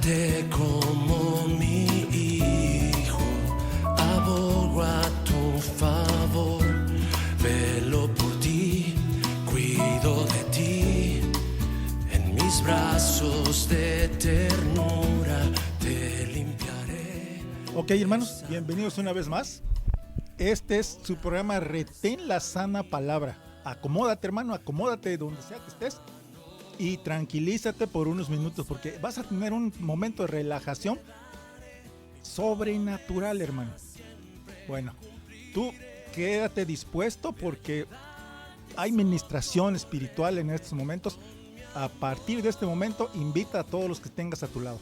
Te como mi hijo, abogo a tu favor, velo por ti, cuido de ti, en mis brazos de ternura te limpiaré. Ok, hermanos, bienvenidos una vez más. Este es su programa Retén la Sana Palabra. Acomódate, hermano, acomódate donde sea que estés y tranquilízate por unos minutos porque vas a tener un momento de relajación sobrenatural, hermano. Bueno, tú quédate dispuesto porque hay ministración espiritual en estos momentos. A partir de este momento, invita a todos los que tengas a tu lado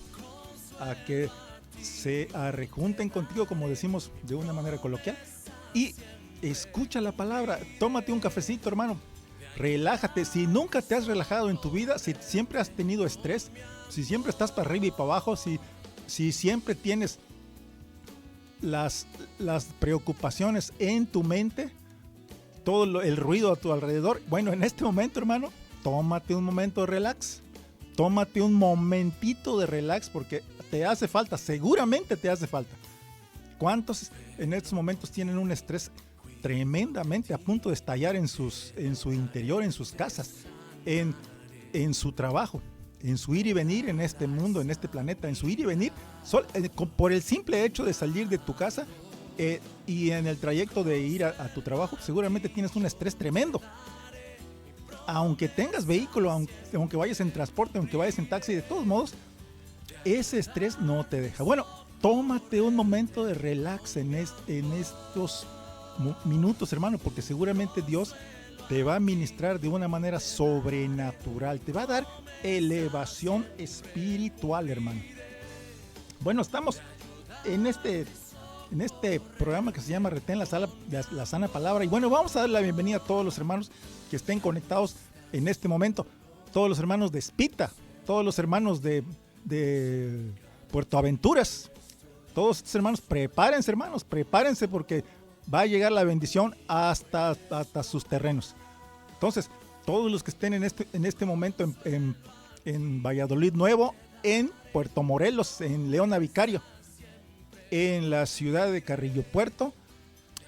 a que se arrejunten contigo, como decimos de una manera coloquial, y escucha la palabra. Tómate un cafecito, hermano. Relájate. Si nunca te has relajado en tu vida, si siempre has tenido estrés, si siempre estás para arriba y para abajo, si siempre tienes las preocupaciones en tu mente, todo el ruido a tu alrededor, bueno, en este momento, hermano, tómate un momento de relax. Tómate un momentito de relax porque te hace falta, seguramente te hace falta. ¿Cuántos en estos momentos tienen un estrés tremendamente a punto de estallar en su interior, en sus casas, en su trabajo, en su ir y venir en este mundo, en este planeta, en su ir y venir, por el simple hecho de salir de tu casa y en el trayecto de ir a tu trabajo, seguramente tienes un estrés tremendo. Aunque tengas vehículo, aunque vayas en transporte, aunque vayas en taxi, de todos modos, ese estrés no te deja. Bueno, tómate un momento de relax en estos minutos, hermano, porque seguramente Dios te va a ministrar de una manera sobrenatural, te va a dar elevación espiritual, hermano. Bueno, estamos en este programa que se llama Retén la Sana Palabra, y bueno, vamos a dar la bienvenida a todos los hermanos que estén conectados en este momento, todos los hermanos de Espita, todos los hermanos de Puerto Aventuras, todos estos hermanos, prepárense porque va a llegar la bendición hasta sus terrenos. Entonces, todos los que estén en este momento en Valladolid Nuevo, en Puerto Morelos, en Leona Vicario, en la ciudad de Carrillo Puerto,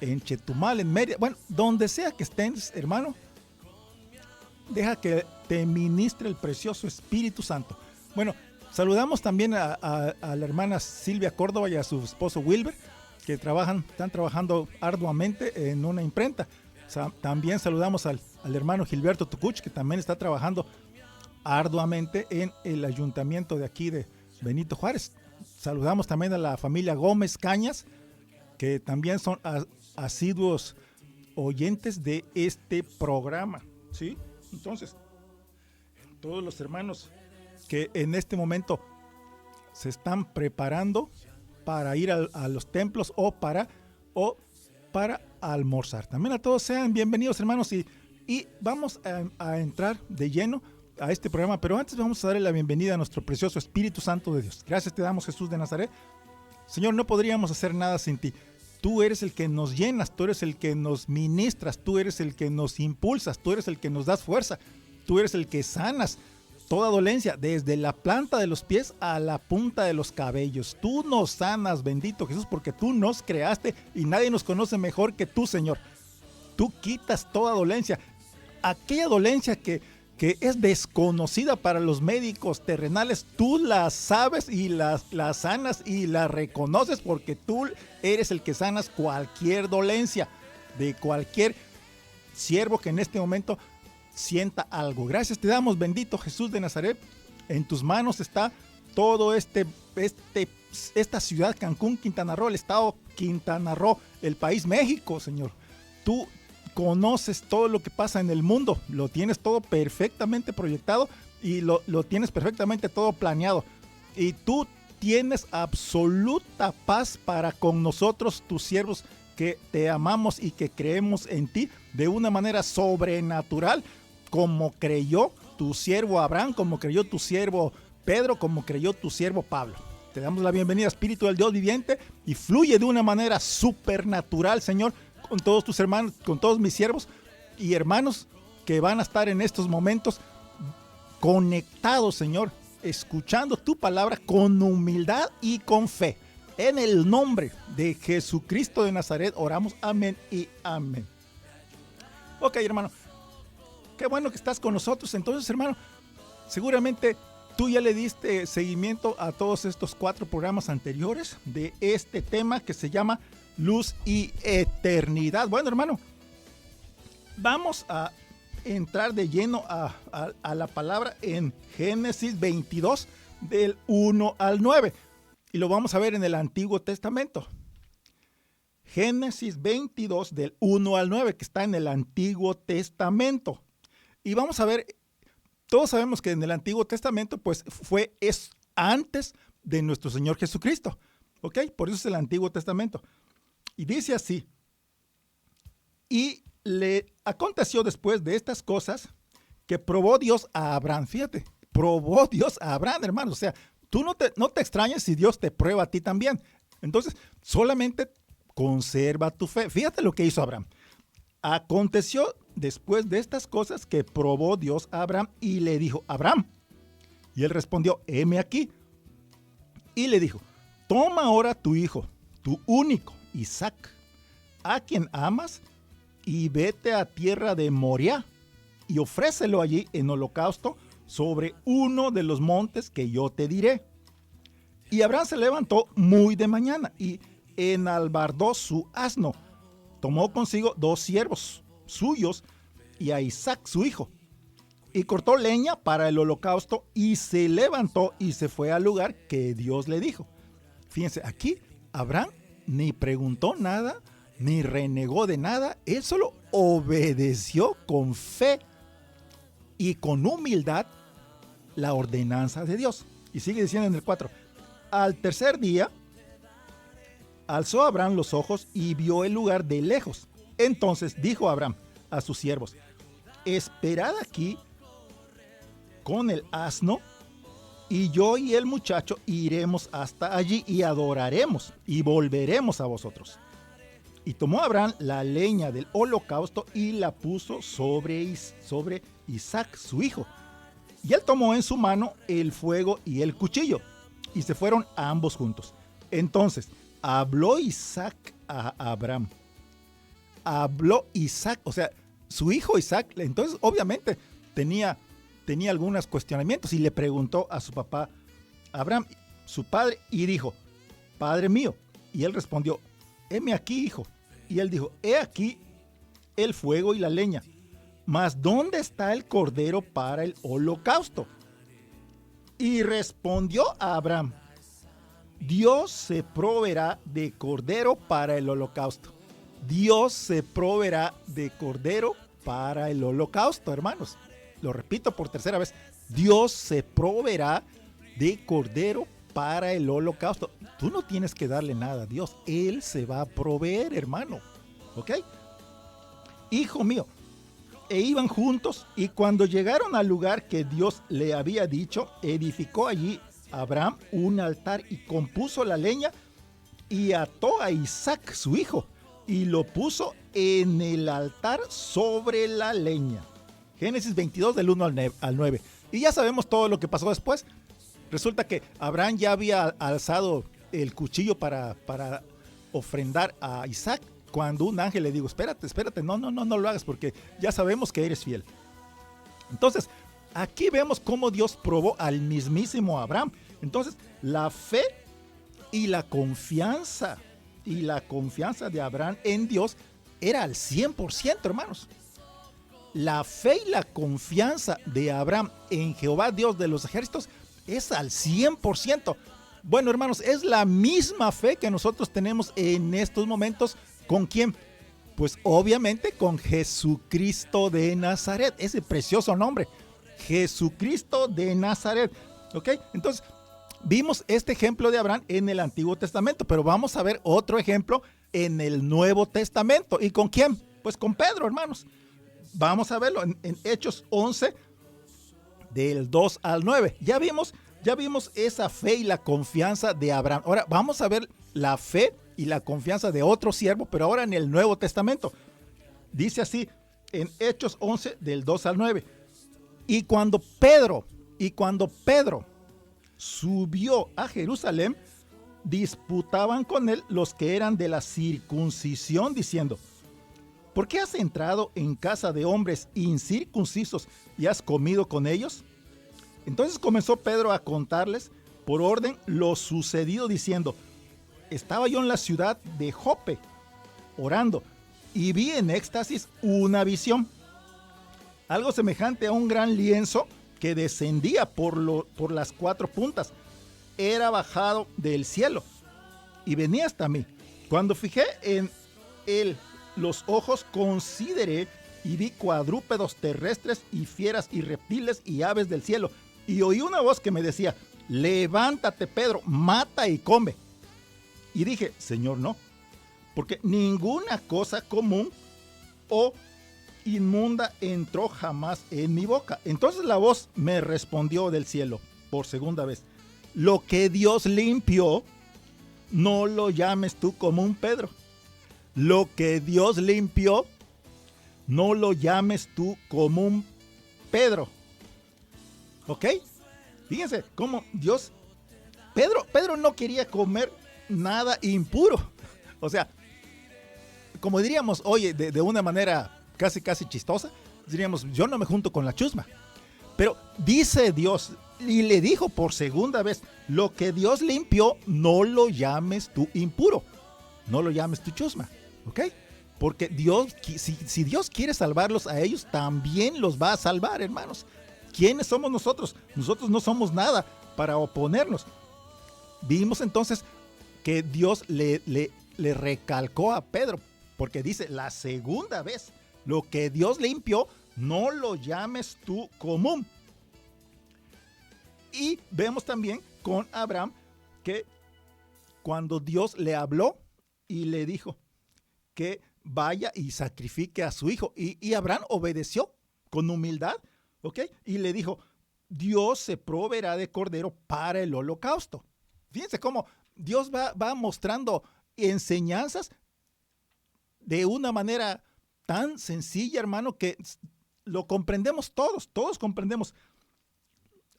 en Chetumal, en Mérida, bueno, donde sea que estén, hermano, deja que te ministre el precioso Espíritu Santo. Bueno, saludamos también a la hermana Silvia Córdoba y a su esposo Wilber, que están trabajando arduamente en una imprenta. También saludamos al hermano Gilberto Tucuch, que también está trabajando arduamente en el ayuntamiento de aquí de Benito Juárez. Saludamos también a la familia Gómez Cañas, que también son asiduos oyentes de este programa, ¿sí? Entonces, todos los hermanos que en este momento se están preparando para ir a los templos o para almorzar. También a todos sean bienvenidos, hermanos, y vamos a entrar de lleno a este programa, pero antes vamos a darle la bienvenida a nuestro precioso Espíritu Santo de Dios. Gracias te damos, Jesús de Nazaret. Señor, no podríamos hacer nada sin ti. Tú eres el que nos llenas, tú eres el que nos ministras, tú eres el que nos impulsas, tú eres el que nos das fuerza, tú eres el que sanas toda dolencia, desde la planta de los pies a la punta de los cabellos. Tú nos sanas, bendito Jesús, porque tú nos creaste y nadie nos conoce mejor que tú, Señor. Tú quitas toda dolencia, aquella dolencia que es desconocida para los médicos terrenales. Tú la sabes y la sanas y la reconoces, porque tú eres el que sanas cualquier dolencia de cualquier siervo que en este momento sienta algo. Gracias te damos, bendito Jesús de Nazaret. En tus manos está todo esta ciudad, Cancún, Quintana Roo, el estado Quintana Roo, el país México, Señor. Tú conoces todo lo que pasa en el mundo, lo tienes todo perfectamente proyectado y lo tienes perfectamente todo planeado. Y tú tienes absoluta paz para con nosotros, tus siervos, que te amamos y que creemos en ti de una manera sobrenatural, como creyó tu siervo Abraham, como creyó tu siervo Pedro, como creyó tu siervo Pablo. Te damos la bienvenida, Espíritu del Dios viviente, y fluye de una manera supernatural, Señor, con todos tus hermanos, con todos mis siervos y hermanos que van a estar en estos momentos conectados, Señor, escuchando tu palabra con humildad y con fe. En el nombre de Jesucristo de Nazaret oramos, amén y amén. Ok, hermano, qué bueno que estás con nosotros. Entonces, hermano, seguramente tú ya le diste seguimiento a todos estos 4 programas anteriores de este tema que se llama Luz y Eternidad. Bueno, hermano, vamos a entrar de lleno a la palabra en Génesis 22 del 1 al 9 y lo vamos a ver en el Antiguo Testamento. Génesis 22 del 1 al 9 que está en el Antiguo Testamento y vamos a ver. Todos sabemos que en el Antiguo Testamento pues es antes de nuestro Señor Jesucristo, ¿ok? Por eso es el Antiguo Testamento. Y dice así: y le aconteció después de estas cosas que probó Dios a Abraham. Fíjate, probó Dios a Abraham, hermano. O sea, tú no te extrañes si Dios te prueba a ti también. Entonces, solamente conserva tu fe. Fíjate lo que hizo Abraham. Aconteció después de estas cosas que probó Dios a Abraham y le dijo: Abraham. Y él respondió: heme aquí. Y le dijo: toma ahora tu hijo, tu único, Isaac, a quien amas, y vete a tierra de Moriah, y ofrécelo allí en holocausto sobre uno de los montes que yo te diré. Y Abraham se levantó muy de mañana y enalbardó su asno. Tomó consigo 2 siervos suyos y a Isaac su hijo, y cortó leña para el holocausto y se levantó y se fue al lugar que Dios le dijo. Fíjense, aquí Abraham ni preguntó nada, ni renegó de nada, él solo obedeció con fe y con humildad la ordenanza de Dios. Y sigue diciendo en el 4, al tercer día alzó Abraham los ojos y vio el lugar de lejos. Entonces dijo Abraham a sus siervos: esperad aquí con el asno, y yo y el muchacho iremos hasta allí y adoraremos y volveremos a vosotros. Y tomó Abraham la leña del holocausto y la puso sobre Isaac su hijo. Y él tomó en su mano el fuego y el cuchillo, y se fueron ambos juntos. Entonces habló Isaac a Abraham. Habló Isaac, o sea, su hijo Isaac, entonces obviamente tenía algunos cuestionamientos y le preguntó a su papá Abraham, su padre, y dijo: Padre mío. Y él respondió: heme aquí, hijo. Y él dijo: he aquí el fuego y la leña, mas ¿dónde está el cordero para el holocausto? Y respondió a Abraham: Dios se proveerá de cordero para el holocausto. Dios se proveerá de cordero para el holocausto, hermanos. Lo repito por tercera vez: Dios se proveerá de cordero para el holocausto. Tú no tienes que darle nada a Dios, Él se va a proveer, hermano. ¿Ok? Hijo mío. E iban juntos, y cuando llegaron al lugar que Dios le había dicho, edificó allí Abraham un altar y compuso la leña y ató a Isaac su hijo y lo puso en el altar sobre la leña. Génesis 22 del 1 al 9. Y ya sabemos todo lo que pasó después. Resulta que Abraham ya había alzado el cuchillo para ofrendar a Isaac, cuando un ángel le dijo: espérate, no lo hagas, porque ya sabemos que eres fiel. Entonces, aquí vemos cómo Dios probó al mismísimo Abraham. Entonces, la fe y la confianza de Abraham en Dios era al 100%, hermanos. La fe y la confianza de Abraham en Jehová, Dios de los ejércitos, es al 100%. Bueno, hermanos, es la misma fe que nosotros tenemos en estos momentos. ¿Con quién? Pues obviamente con Jesucristo de Nazaret, ese precioso nombre, Jesucristo de Nazaret. ¿Ok? Entonces, vimos este ejemplo de Abraham en el Antiguo Testamento, pero vamos a ver otro ejemplo en el Nuevo Testamento. ¿Y con quién? Pues con Pedro, hermanos. Vamos a verlo en Hechos 11, del 2 al 9. Ya vimos esa fe y la confianza de Abraham. Ahora vamos a ver la fe y la confianza de otro siervo, pero ahora en el Nuevo Testamento. Dice así en Hechos 11, del 2 al 9. Y cuando Pedro subió a Jerusalén, disputaban con él los que eran de la circuncisión, diciendo: ¿por qué has entrado en casa de hombres incircuncisos y has comido con ellos? Entonces comenzó Pedro a contarles por orden lo sucedido, diciendo: estaba yo en la ciudad de Jope orando y vi en éxtasis una visión, algo semejante a un gran lienzo que descendía por las cuatro puntas. Era bajado del cielo y venía hasta mí. Cuando fijé en él los ojos, consideré y vi cuadrúpedos terrestres y fieras y reptiles y aves del cielo. Y oí una voz que me decía: levántate, Pedro, mata y come. Y dije: Señor, no, porque ninguna cosa común o inmunda entró jamás en mi boca. Entonces la voz me respondió del cielo por segunda vez: lo que Dios limpió, no lo llames tú común, Pedro. Lo que Dios limpió, no lo llames tú común, Pedro. ¿Ok? Fíjense cómo Dios... Pedro no quería comer nada impuro. O sea, como diríamos, oye, de una manera casi chistosa, diríamos: yo no me junto con la chusma. Pero dice Dios, y le dijo por segunda vez: lo que Dios limpió, no lo llames tú impuro, no lo llames tú chusma, ¿ok? Porque Dios, si Dios quiere salvarlos a ellos, también los va a salvar, hermanos. ¿Quiénes somos nosotros? Nosotros no somos nada para oponernos. Vimos entonces que Dios le recalcó a Pedro, porque dice la segunda vez: lo que Dios limpió, no lo llames tú común. Y vemos también con Abraham que cuando Dios le habló y le dijo que vaya y sacrifique a su hijo, y Abraham obedeció con humildad, ¿ok? Y le dijo: Dios se proveerá de cordero para el holocausto. Fíjense cómo Dios va mostrando enseñanzas de una manera tan sencilla, hermano, que lo comprendemos todos comprendemos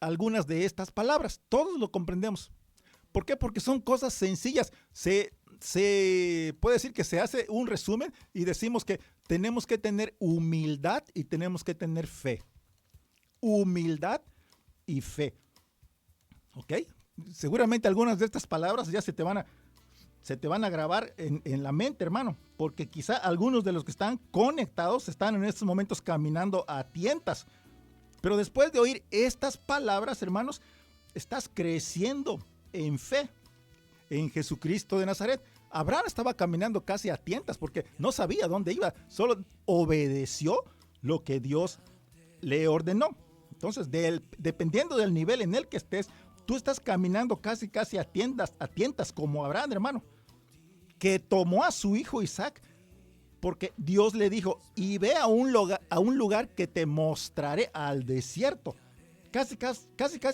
algunas de estas palabras, todos lo comprendemos. ¿Por qué? Porque son cosas sencillas. Se puede decir que se hace un resumen y decimos que tenemos que tener humildad y tenemos que tener fe. Humildad y fe. ¿Ok? Seguramente algunas de estas palabras ya se te van a grabar en la mente, hermano, porque quizá algunos de los que están conectados están en estos momentos caminando a tientas. Pero después de oír estas palabras, hermanos, estás creciendo en fe en Jesucristo de Nazaret. Abraham estaba caminando casi a tientas porque no sabía dónde iba, solo obedeció lo que Dios le ordenó. Entonces, dependiendo del nivel en el que estés, tú estás caminando casi a tientas como Abraham, hermano, que tomó a su hijo Isaac porque Dios le dijo: y ve a un lugar que te mostraré, al desierto. Casi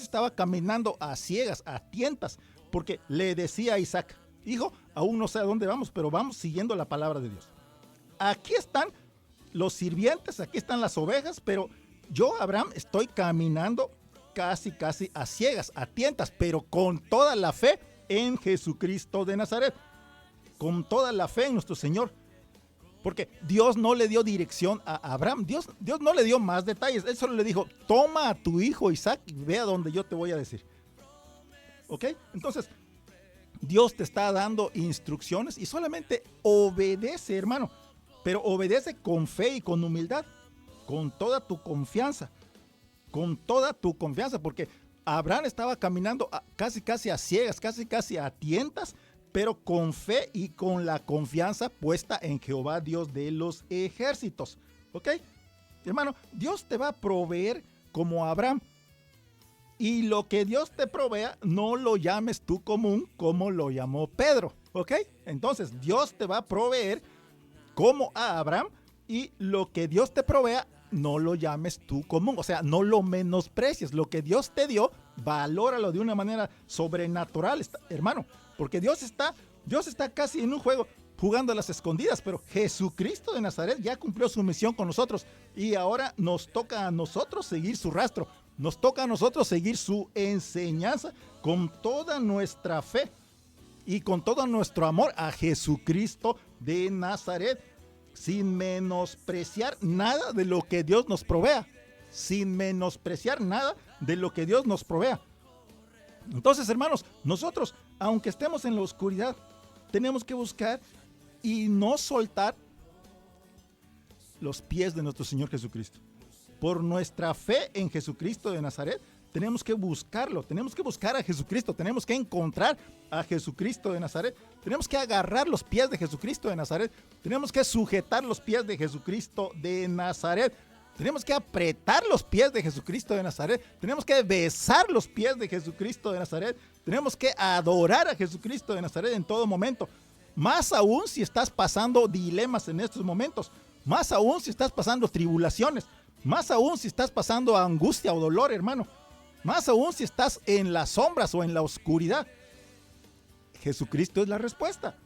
estaba caminando a ciegas, a tientas, porque le decía a Isaac: hijo, aún no sé a dónde vamos, pero vamos siguiendo la palabra de Dios. Aquí están los sirvientes, aquí están las ovejas, pero yo, Abraham, estoy caminando casi a ciegas, a tientas, pero con toda la fe en Jesucristo de Nazaret, con toda la fe en nuestro Señor. Porque Dios no le dio dirección a Abraham, Dios no le dio más detalles. Él solo le dijo: toma a tu hijo Isaac y ve a donde yo te voy a decir. ¿Ok? Entonces, Dios te está dando instrucciones y solamente obedece, hermano. Pero obedece con fe y con humildad, con toda tu confianza. Con toda tu confianza, porque Abraham estaba caminando casi a ciegas, casi a tientas, pero con fe y con la confianza puesta en Jehová, Dios de los ejércitos. ¿Ok? Hermano, Dios te va a proveer como Abraham. Y lo que Dios te provea, no lo llames tú común como lo llamó Pedro. ¿Ok? Entonces, Dios te va a proveer como a Abraham, y lo que Dios te provea, no lo llames tú común. O sea, no lo menosprecies. Lo que Dios te dio, valóralo de una manera sobrenatural, hermano. Porque Dios está casi en un juego, jugando a las escondidas, pero Jesucristo de Nazaret ya cumplió su misión con nosotros y ahora nos toca a nosotros seguir su rastro. Nos toca a nosotros seguir su enseñanza con toda nuestra fe y con todo nuestro amor a Jesucristo de Nazaret, sin menospreciar nada de lo que Dios nos provea, sin menospreciar nada de lo que Dios nos provea. Entonces, hermanos, nosotros, aunque estemos en la oscuridad, tenemos que buscar y no soltar los pies de nuestro Señor Jesucristo. Por nuestra fe en Jesucristo de Nazaret, tenemos que buscarlo, tenemos que buscar a Jesucristo, tenemos que encontrar a Jesucristo de Nazaret, tenemos que agarrar los pies de Jesucristo de Nazaret, tenemos que sujetar los pies de Jesucristo de Nazaret, tenemos que apretar los pies de Jesucristo de Nazaret, tenemos que besar los pies de Jesucristo de Nazaret, tenemos que adorar a Jesucristo de Nazaret en todo momento, más aún si estás pasando dilemas en estos momentos, más aún si estás pasando tribulaciones, más aún si estás pasando angustia o dolor, hermano, más aún si estás en las sombras o en la oscuridad. Jesucristo es la respuesta.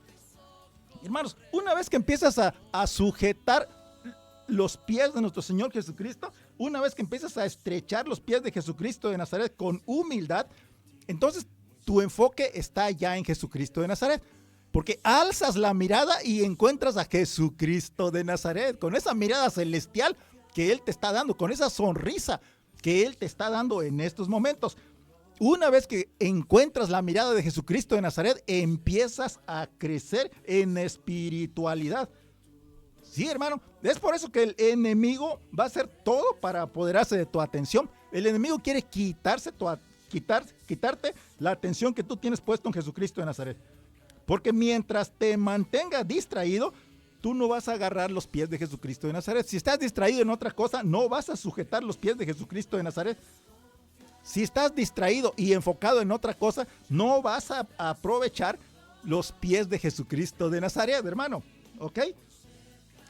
Hermanos, una vez que empiezas a sujetar los pies de nuestro Señor Jesucristo, una vez que empiezas a estrechar los pies de Jesucristo de Nazaret con humildad, entonces tu enfoque está ya en Jesucristo de Nazaret. Porque alzas la mirada y encuentras a Jesucristo de Nazaret, con esa mirada celestial que Él te está dando, con esa sonrisa que Él te está dando en estos momentos. Una vez que encuentras la mirada de Jesucristo de Nazaret, empiezas a crecer en espiritualidad. Sí, hermano, es por eso que el enemigo va a hacer todo para apoderarse de tu atención. El enemigo quiere quitarte la atención que tú tienes puesto en Jesucristo de Nazaret. Porque mientras te mantengas distraído, tú no vas a agarrar los pies de Jesucristo de Nazaret. Si estás distraído en otra cosa, no vas a sujetar los pies de Jesucristo de Nazaret. Si estás distraído y enfocado en otra cosa, no vas a aprovechar los pies de Jesucristo de Nazaret, hermano. ¿Ok?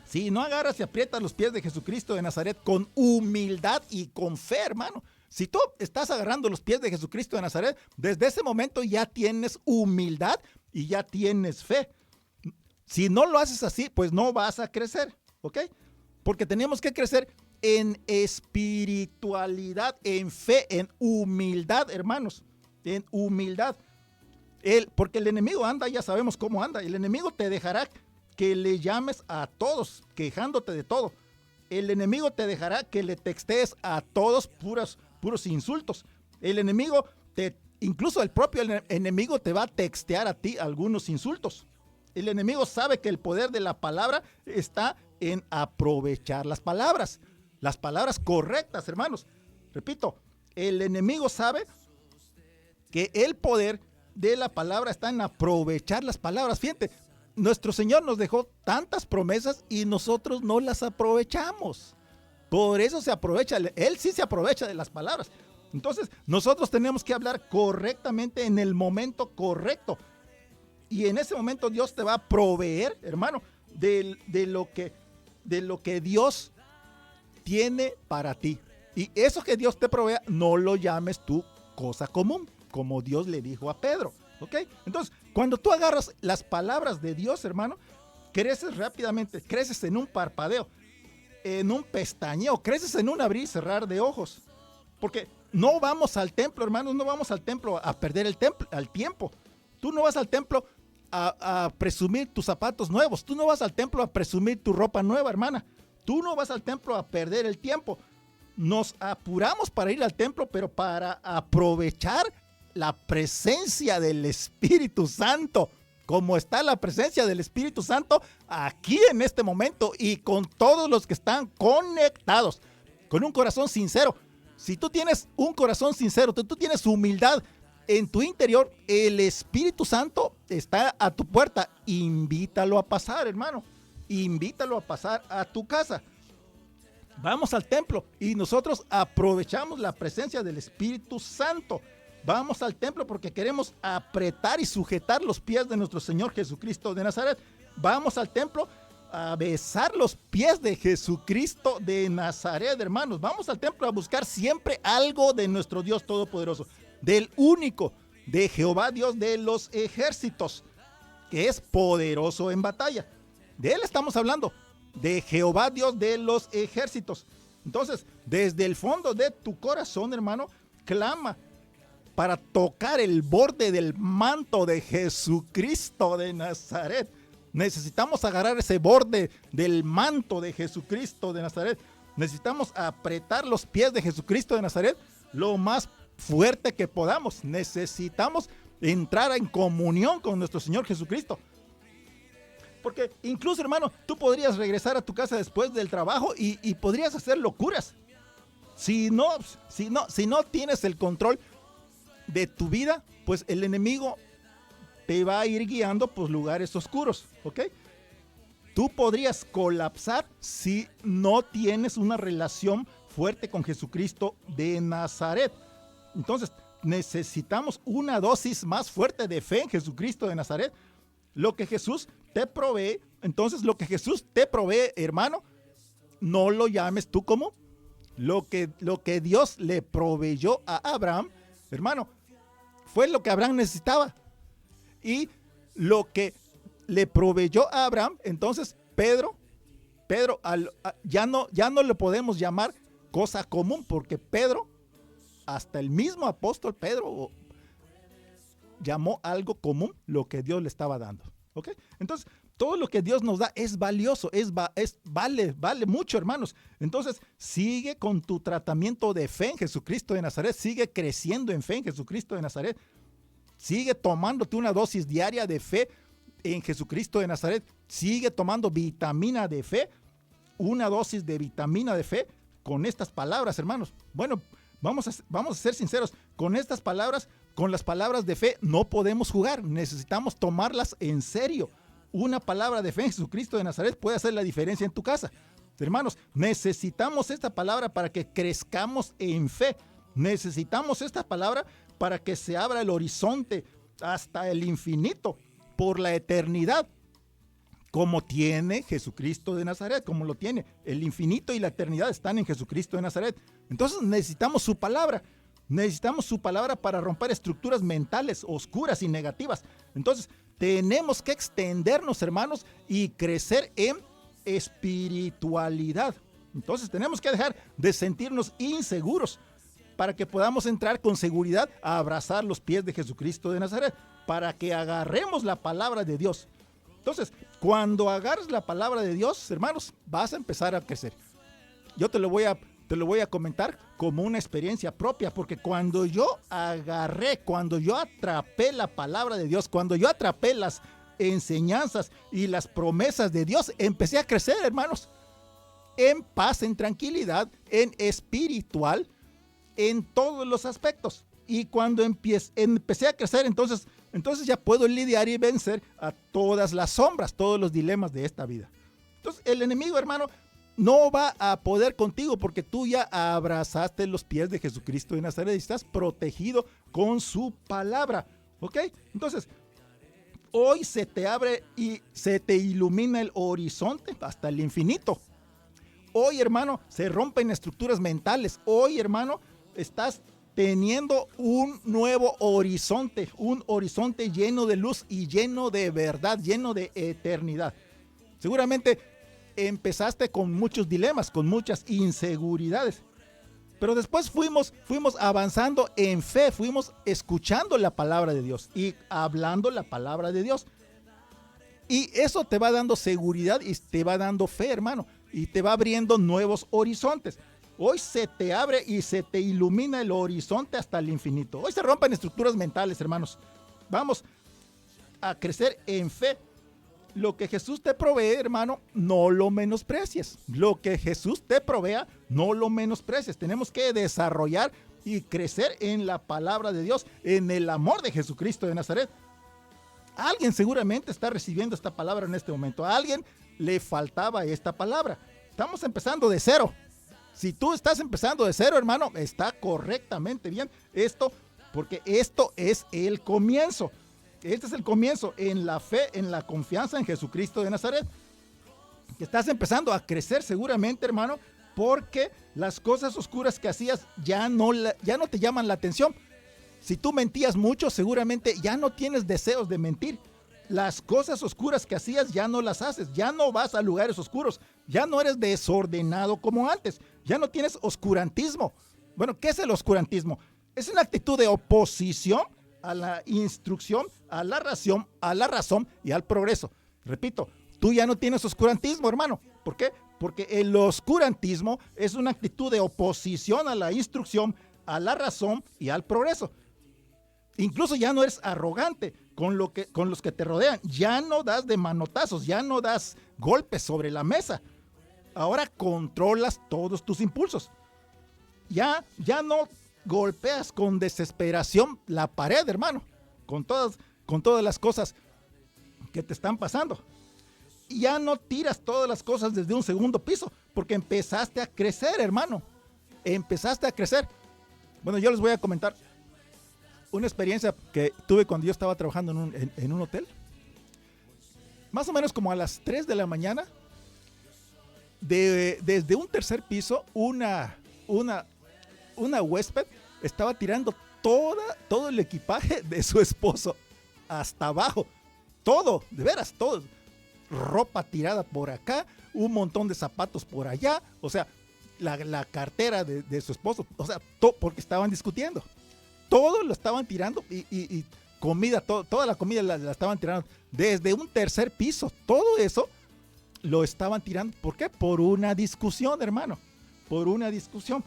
Si no agarras y aprietas los pies de Jesucristo de Nazaret con humildad y con fe, hermano. Si tú estás agarrando los pies de Jesucristo de Nazaret, desde ese momento ya tienes humildad y ya tienes fe. Si no lo haces así, pues no vas a crecer, ¿ok? Porque tenemos que crecer en espiritualidad, en fe, en humildad, hermanos, en humildad. Porque el enemigo anda, ya sabemos cómo anda. El enemigo te dejará que le llames a todos, quejándote de todo. El enemigo te dejará que le textees a todos puros insultos. El enemigo, incluso el propio enemigo te va a textear a ti algunos insultos. El enemigo sabe que el poder de la palabra está en aprovechar las palabras correctas, hermanos. Repito, el enemigo sabe que el poder de la palabra está en aprovechar las palabras. Fíjate, nuestro Señor nos dejó tantas promesas y nosotros no las aprovechamos. Por eso se aprovecha, Él sí se aprovecha de las palabras. Entonces, nosotros tenemos que hablar correctamente en el momento correcto. Y en ese momento Dios te va a proveer, hermano, de lo que Dios tiene para ti. Y eso que Dios te provea, no lo llames tú cosa común, como Dios le dijo a Pedro. ¿Ok? Entonces, cuando tú agarras las palabras de Dios, hermano, creces rápidamente, creces en un parpadeo, en un pestañeo, creces en un abrir y cerrar de ojos. Porque no vamos al templo, hermanos, no vamos al templo a perder el tiempo. Tú no vas al templo a presumir tus zapatos nuevos. Tú no vas al templo a presumir tu ropa nueva, hermana. Tú no vas al templo a perder el tiempo. Nos apuramos para ir al templo, pero para aprovechar la presencia del Espíritu Santo. Como está la presencia del Espíritu Santo aquí en este momento y con todos los que están conectados, con un corazón sincero. Si tú tienes un corazón sincero, tú tienes humildad en tu interior, el Espíritu Santo está a tu puerta. Invítalo a pasar, hermano. Invítalo a pasar a tu casa. Vamos al templo y nosotros aprovechamos la presencia del Espíritu Santo. Vamos al templo porque queremos apretar y sujetar los pies de nuestro Señor Jesucristo de Nazaret. Vamos al templo a besar los pies de Jesucristo de Nazaret, hermanos. Vamos al templo a buscar siempre algo de nuestro Dios Todopoderoso, del único, de Jehová Dios de los ejércitos, que es poderoso en batalla. De Él estamos hablando, de Jehová Dios de los ejércitos. Entonces, desde el fondo de tu corazón, hermano, clama para tocar el borde del manto de Jesucristo de Nazaret. Necesitamos agarrar ese borde del manto de Jesucristo de Nazaret. Necesitamos apretar los pies de Jesucristo de Nazaret lo más fuerte que podamos. Necesitamos entrar en comunión con nuestro Señor Jesucristo. Porque incluso, hermano, tú podrías regresar a tu casa después del trabajo y podrías hacer locuras. Si no tienes el control de tu vida, pues el enemigo te va a ir guiando por lugares oscuros, ¿ok? Tú podrías colapsar si no tienes una relación fuerte con Jesucristo de Nazaret. Entonces, necesitamos una dosis más fuerte de fe en Jesucristo de Nazaret. Lo que Jesús te provee, entonces lo que Jesús te provee, hermano, no lo llames tú como lo que Dios le proveyó a Abraham, hermano, fue lo que Abraham necesitaba. Y lo que le proveyó a Abraham, entonces Pedro ya no le podemos llamar cosa común, porque Pedro, hasta el mismo apóstol Pedro, llamó algo común lo que Dios le estaba dando. ¿Ok? Entonces, todo lo que Dios nos da es valioso, vale mucho, hermanos. Entonces, sigue con tu tratamiento de fe en Jesucristo de Nazaret, sigue creciendo en fe en Jesucristo de Nazaret, sigue tomándote una dosis diaria de fe en Jesucristo de Nazaret, sigue tomando vitamina de fe, una dosis de vitamina de fe con estas palabras, hermanos. Bueno, vamos a ser sinceros, con estas palabras, con las palabras de fe no podemos jugar, necesitamos tomarlas en serio. Una palabra de fe en Jesucristo de Nazaret puede hacer la diferencia en tu casa. Hermanos, necesitamos esta palabra para que crezcamos en fe. Necesitamos esta palabra para que se abra el horizonte hasta el infinito, por la eternidad, como tiene Jesucristo de Nazaret, como lo tiene. El infinito y la eternidad están en Jesucristo de Nazaret. Entonces necesitamos su palabra. Necesitamos su palabra para romper estructuras mentales oscuras y negativas. Entonces, tenemos que extendernos, hermanos, y crecer en espiritualidad. Entonces, tenemos que dejar de sentirnos inseguros para que podamos entrar con seguridad a abrazar los pies de Jesucristo de Nazaret, para que agarremos la palabra de Dios. Entonces, cuando agarres la palabra de Dios, hermanos, vas a empezar a crecer. Yo te lo voy a comentar como una experiencia propia, porque cuando yo atrapé la palabra de Dios, cuando yo atrapé las enseñanzas y las promesas de Dios, empecé a crecer, hermanos, en paz, en tranquilidad, en espiritual, en todos los aspectos. Y cuando empecé a crecer, entonces ya puedo lidiar y vencer a todas las sombras, todos los dilemas de esta vida. Entonces, el enemigo, hermano, no va a poder contigo, porque tú ya abrazaste los pies de Jesucristo de Nazaret y estás protegido con su palabra. ¿Ok? Entonces, hoy se te abre y se te ilumina el horizonte hasta el infinito. Hoy, hermano, se rompen estructuras mentales. Hoy, hermano, estás teniendo un nuevo horizonte, un horizonte lleno de luz y lleno de verdad, lleno de eternidad. Seguramente empezaste con muchos dilemas, con muchas inseguridades, pero después fuimos avanzando en fe, fuimos escuchando la palabra de Dios y hablando la palabra de Dios. Y eso te va dando seguridad y te va dando fe, hermano, y te va abriendo nuevos horizontes. Hoy se te abre y se te ilumina el horizonte hasta el infinito. Hoy se rompen estructuras mentales, hermanos. Vamos a crecer en fe. Lo que Jesús te provee, hermano, no lo menosprecies. Lo que Jesús te provea, no lo menosprecies. Tenemos que desarrollar y crecer en la palabra de Dios, en el amor de Jesucristo de Nazaret. Alguien seguramente está recibiendo esta palabra en este momento. A alguien le faltaba esta palabra. Estamos empezando de cero. Si tú estás empezando de cero, hermano, está correctamente bien esto, porque esto es el comienzo. Este es el comienzo en la fe, en la confianza en Jesucristo de Nazaret. Estás empezando a crecer seguramente, hermano, porque las cosas oscuras que hacías ya no te llaman la atención. Si tú mentías mucho, seguramente ya no tienes deseos de mentir. Las cosas oscuras que hacías ya no las haces, ya no vas a lugares oscuros, ya no eres desordenado como antes, ya no tienes oscurantismo. Bueno, ¿qué es el oscurantismo? Es una actitud de oposición a la instrucción, a la razón y al progreso. Repito, tú ya no tienes oscurantismo, hermano. ¿Por qué? Porque el oscurantismo es una actitud de oposición a la instrucción, a la razón y al progreso. Incluso ya no eres arrogante con los que te rodean. Ya no das de manotazos, ya no das golpes sobre la mesa. Ahora controlas todos tus impulsos. Ya no golpeas con desesperación la pared, hermano, con todas las cosas que te están pasando. Y ya no tiras todas las cosas desde un segundo piso, porque empezaste a crecer, hermano. Empezaste a crecer. Bueno, yo les voy a comentar una experiencia que tuve cuando yo estaba trabajando en un hotel. Más o menos como a las 3 de la mañana, desde un tercer piso, una huésped estaba tirando todo el equipaje de su esposo hasta abajo. Todo, de veras, todo. Ropa tirada por acá, un montón de zapatos por allá, o sea, la cartera de su esposo, o sea, porque estaban discutiendo. Todo lo estaban tirando y comida, toda la comida la estaban tirando desde un tercer piso. Todo eso lo estaban tirando. ¿Por qué? Por una discusión, hermano. Por una discusión.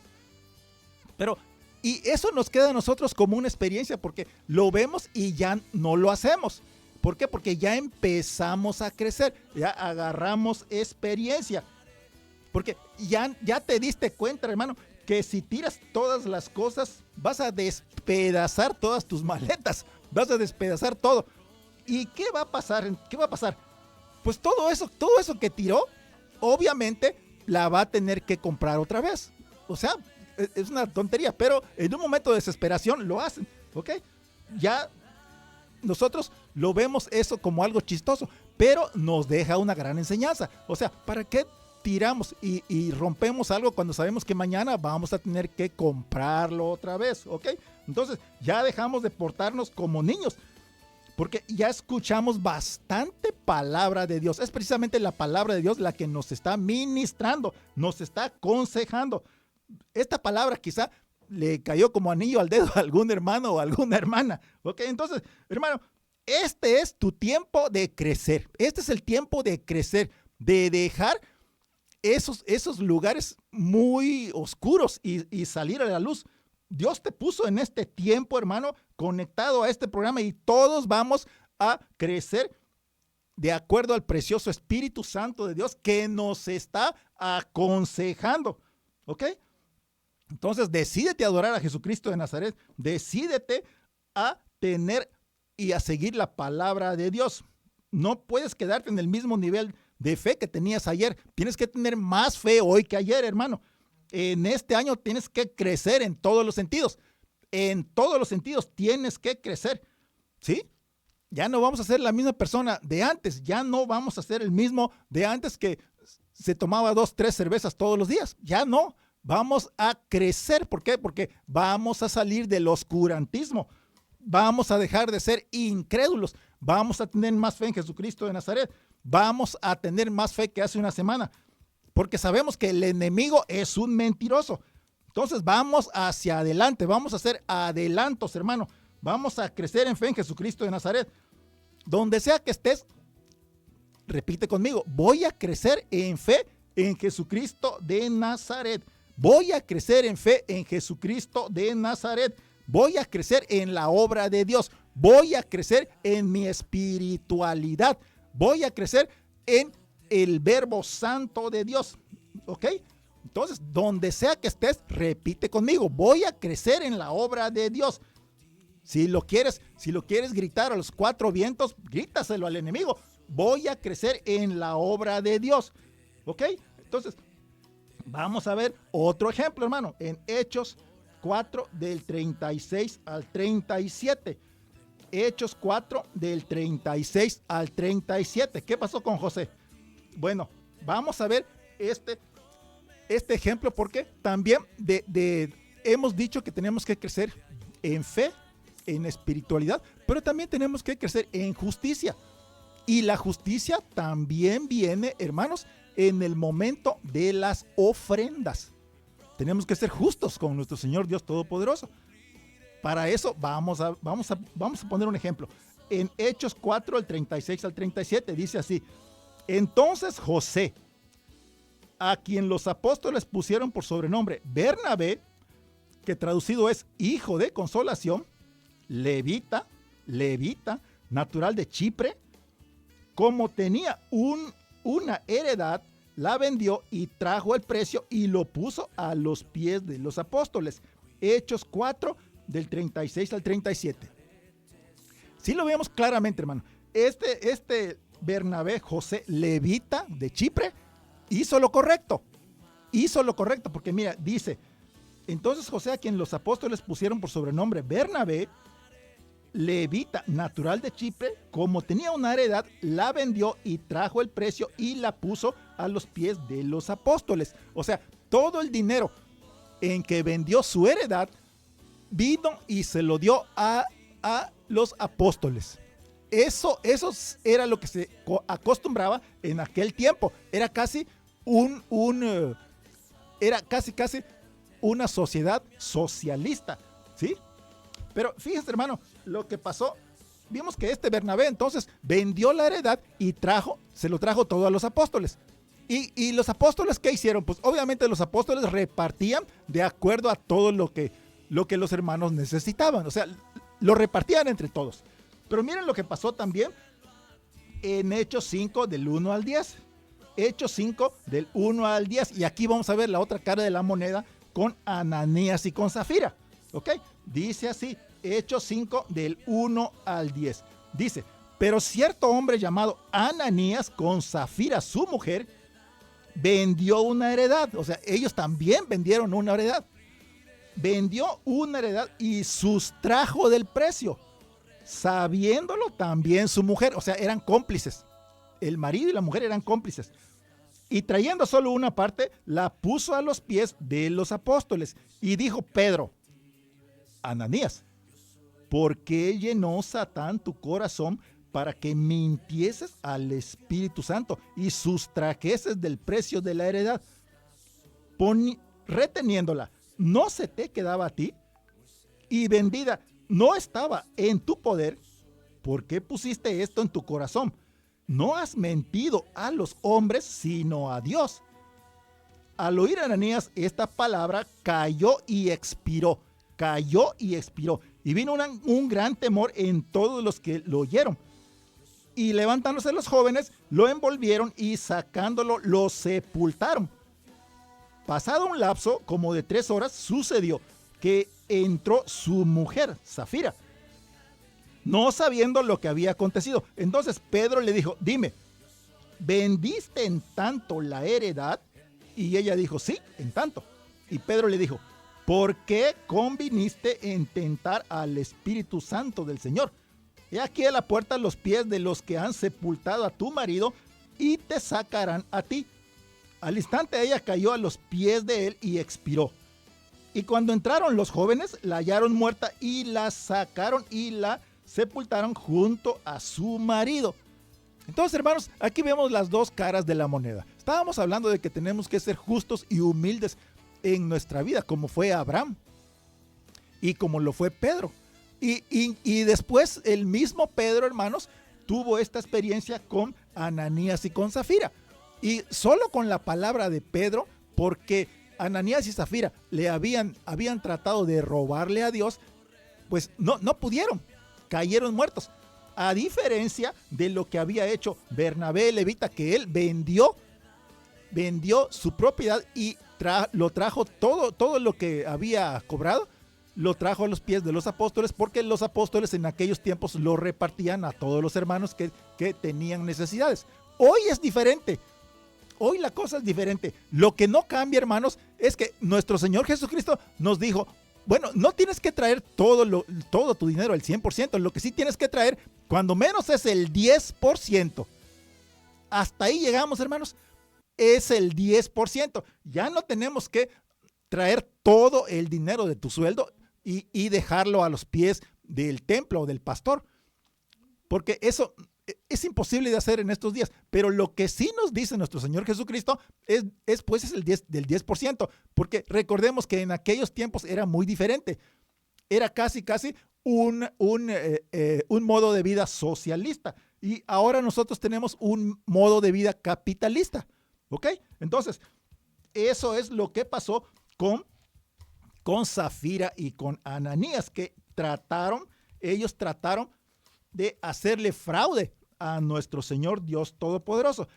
Y eso nos queda a nosotros como una experiencia porque lo vemos y ya no lo hacemos. ¿Por qué? Porque ya empezamos a crecer, ya agarramos experiencia. Porque ya te diste cuenta, hermano, que si tiras todas las cosas, vas a despedazar todas tus maletas, vas a despedazar todo. ¿Y qué va a pasar? ¿Qué va a pasar? Pues todo eso que tiró, obviamente la va a tener que comprar otra vez. O sea, es una tontería, pero en un momento de desesperación lo hacen, ¿ok? Ya nosotros lo vemos eso como algo chistoso, pero nos deja una gran enseñanza. O sea, ¿para qué tiramos y rompemos algo cuando sabemos que mañana vamos a tener que comprarlo otra vez? ¿Ok? Entonces ya dejamos de portarnos como niños, porque ya escuchamos bastante palabra de Dios. Es precisamente la palabra de Dios la que nos está ministrando, nos está aconsejando. Esta palabra quizá le cayó como anillo al dedo a algún hermano o alguna hermana. ¿Ok? Entonces, hermano, este es tu tiempo de crecer. Este es el tiempo de crecer, de dejar esos lugares muy oscuros y salir a la luz. Dios te puso en este tiempo, hermano, conectado a este programa y todos vamos a crecer de acuerdo al precioso Espíritu Santo de Dios que nos está aconsejando. ¿Ok? Entonces, decídete a adorar a Jesucristo de Nazaret. Decídete a tener y a seguir la palabra de Dios. No puedes quedarte en el mismo nivel de fe que tenías ayer. Tienes que tener más fe hoy que ayer, hermano. En este año tienes que crecer en todos los sentidos. En todos los sentidos tienes que crecer. ¿Sí? Ya no vamos a ser la misma persona de antes. Ya no vamos a ser el mismo de antes que se tomaba 2, 3 cervezas todos los días. Ya no. Vamos a crecer. ¿Por qué? Porque vamos a salir del oscurantismo. Vamos a dejar de ser incrédulos. Vamos a tener más fe en Jesucristo de Nazaret. Vamos a tener más fe que hace una semana. Porque sabemos que el enemigo es un mentiroso. Entonces vamos hacia adelante. Vamos a hacer adelantos, hermano. Vamos a crecer en fe en Jesucristo de Nazaret. Donde sea que estés, repite conmigo. Voy a crecer en fe en Jesucristo de Nazaret. Voy a crecer en fe en Jesucristo de Nazaret. Voy a crecer en la obra de Dios. Voy a crecer en mi espiritualidad. Voy a crecer en el verbo santo de Dios. ¿Ok? Entonces, donde sea que estés, repite conmigo. Voy a crecer en la obra de Dios. Si lo quieres gritar a los 4 vientos, grítaselo al enemigo. Voy a crecer en la obra de Dios. ¿Ok? Entonces, vamos a ver otro ejemplo, hermano. En Hechos 4 del 36 al 37. Hechos 4 del 36 al 37. ¿Qué pasó con José? Bueno, vamos a ver este ejemplo porque también hemos dicho que tenemos que crecer en fe, en espiritualidad, pero también tenemos que crecer en justicia. Y la justicia también viene, hermanos, en el momento de las ofrendas. Tenemos que ser justos con nuestro Señor Dios Todopoderoso. Para eso vamos a poner un ejemplo. En Hechos 4, el 36 al 37, dice así: entonces José, a quien los apóstoles pusieron por sobrenombre Bernabé, que traducido es hijo de consolación, levita, natural de Chipre, como tenía una heredad, la vendió y trajo el precio y lo puso a los pies de los apóstoles. Hechos 4, del 36 al 37. Si lo vemos claramente, hermano. Este Bernabé, José, levita de Chipre, hizo lo correcto, porque mira, dice: entonces José, a quien los apóstoles pusieron por sobrenombre Bernabé, levita, natural de Chipre, como tenía una heredad, la vendió y trajo el precio y la puso a los pies de los apóstoles. O sea, todo el dinero en que vendió su heredad vino y se lo dio a los apóstoles. Eso era lo que se acostumbraba en aquel tiempo. Era casi casi una sociedad socialista, ¿sí? Pero fíjense, hermano, lo que pasó, vimos que este Bernabé entonces vendió la heredad y se lo trajo todo a los apóstoles. Y los apóstoles, ¿qué hicieron? Pues obviamente los apóstoles repartían de acuerdo a todo lo que los hermanos necesitaban. O sea, lo repartían entre todos. Pero miren lo que pasó también en Hechos 5 del 1 al 10. Hechos 5 del 1 al 10. Y aquí vamos a ver la otra cara de la moneda con Ananías y con Zafira. ¿Ok? Dice así, Hechos 5 del 1 al 10. Dice: pero cierto hombre llamado Ananías, con Zafira su mujer, vendió una heredad. O sea, ellos también vendieron una heredad. Vendió una heredad y sustrajo del precio, sabiéndolo también su mujer. O sea, eran cómplices. El marido y la mujer eran cómplices. Y trayendo solo una parte, la puso a los pies de los apóstoles. Y dijo Pedro: Ananías, ¿por qué llenó Satán tu corazón para que mintieses al Espíritu Santo y sustrajeses del precio de la heredad? Reteniéndola, ¿no se te quedaba a ti? Y vendida, ¿no estaba en tu poder? ¿Por qué pusiste esto en tu corazón? No has mentido a los hombres, sino a Dios. Al oír Ananías esta palabra, cayó y expiró. Y vino un gran temor en todos los que lo oyeron. Y levantándose los jóvenes, lo envolvieron y sacándolo, lo sepultaron. Pasado un lapso como de 3 horas, sucedió que entró su mujer, Zafira, no sabiendo lo que había acontecido. Entonces Pedro le dijo: dime, ¿vendiste en tanto la heredad? Y ella dijo: sí, en tanto. Y Pedro le dijo: ¿por qué conviniste en tentar al Espíritu Santo del Señor? He aquí a la puerta los pies de los que han sepultado a tu marido y te sacarán a ti. Al instante ella cayó a los pies de él y expiró. Y cuando entraron los jóvenes, la hallaron muerta y la sacaron y la sepultaron junto a su marido. Entonces, hermanos, aquí vemos las dos caras de la moneda. Estábamos hablando de que tenemos que ser justos y humildes en nuestra vida, como fue Abraham y como lo fue Pedro. Y después el mismo Pedro, hermanos, tuvo esta experiencia con Ananías y con Zafira. Y solo con la palabra de Pedro, porque Ananías y Zafira le habían tratado de robarle a Dios, pues no pudieron, cayeron muertos. A diferencia de lo que había hecho Bernabé levita, que él vendió su propiedad y lo trajo todo lo que había cobrado, lo trajo a los pies de los apóstoles, porque los apóstoles en aquellos tiempos lo repartían a todos los hermanos que tenían necesidades. Hoy es diferente. Hoy la cosa es diferente. Lo que no cambia, hermanos, es que nuestro Señor Jesucristo nos dijo: bueno, no tienes que traer todo tu dinero, el 100%. Lo que sí tienes que traer, cuando menos, es el 10%. Hasta ahí llegamos, hermanos. Es el 10%. Ya no tenemos que traer todo el dinero de tu sueldo y dejarlo a los pies del templo o del pastor. Porque eso es imposible de hacer en estos días, pero lo que sí nos dice nuestro Señor Jesucristo es el 10%, porque recordemos que en aquellos tiempos era muy diferente, era casi un modo de vida socialista, y ahora nosotros tenemos un modo de vida capitalista, ¿ok? Entonces, eso es lo que pasó con Zafira y con Ananías, que ellos trataron de hacerle fraude a nuestro Señor Dios Todopoderoso.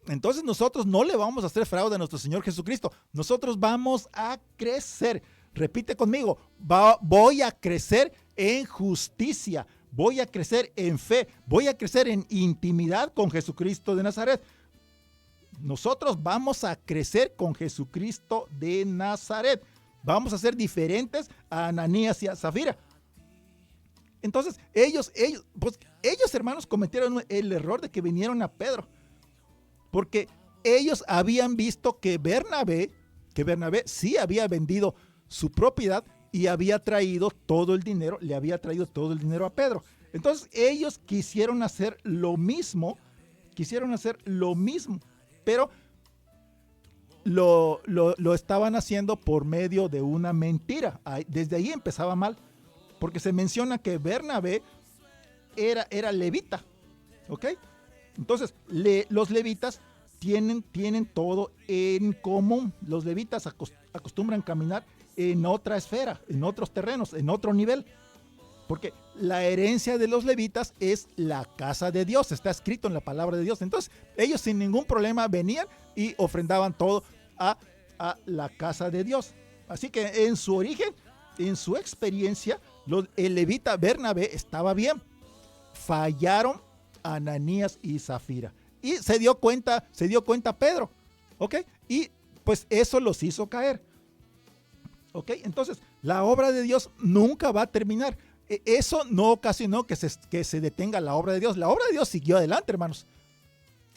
Entonces nosotros no le vamos a hacer fraude a nuestro Señor Jesucristo. Nosotros vamos a crecer. Repite conmigo, voy a crecer en justicia, voy a crecer en fe, voy a crecer en intimidad con Jesucristo de Nazaret. Nosotros vamos a crecer con Jesucristo de Nazaret. Vamos a ser diferentes a Ananías y a Zafira. Entonces, ellos, hermanos, cometieron el error de que vinieron a Pedro. Porque ellos habían visto que Bernabé sí había vendido su propiedad y había traído todo el dinero, le había traído todo el dinero a Pedro. Entonces, ellos quisieron hacer lo mismo, pero lo estaban haciendo por medio de una mentira. Desde ahí empezaba mal, porque se menciona que Bernabé era levita, ¿ok? Entonces, los levitas tienen todo en común. Los levitas acostumbran caminar en otra esfera, en otros terrenos, en otro nivel, porque la herencia de los levitas es la casa de Dios, está escrito en la palabra de Dios. Entonces, ellos sin ningún problema venían y ofrendaban todo a la casa de Dios. Así que en su origen, en su experiencia, el levita Bernabé estaba bien. Fallaron Ananías y Zafira. Y se dio cuenta Pedro, ¿ok? Y pues eso los hizo caer, ¿ok? Entonces, la obra de Dios nunca va a terminar. Eso no ocasionó que se detenga la obra de Dios. La obra de Dios siguió adelante, hermanos.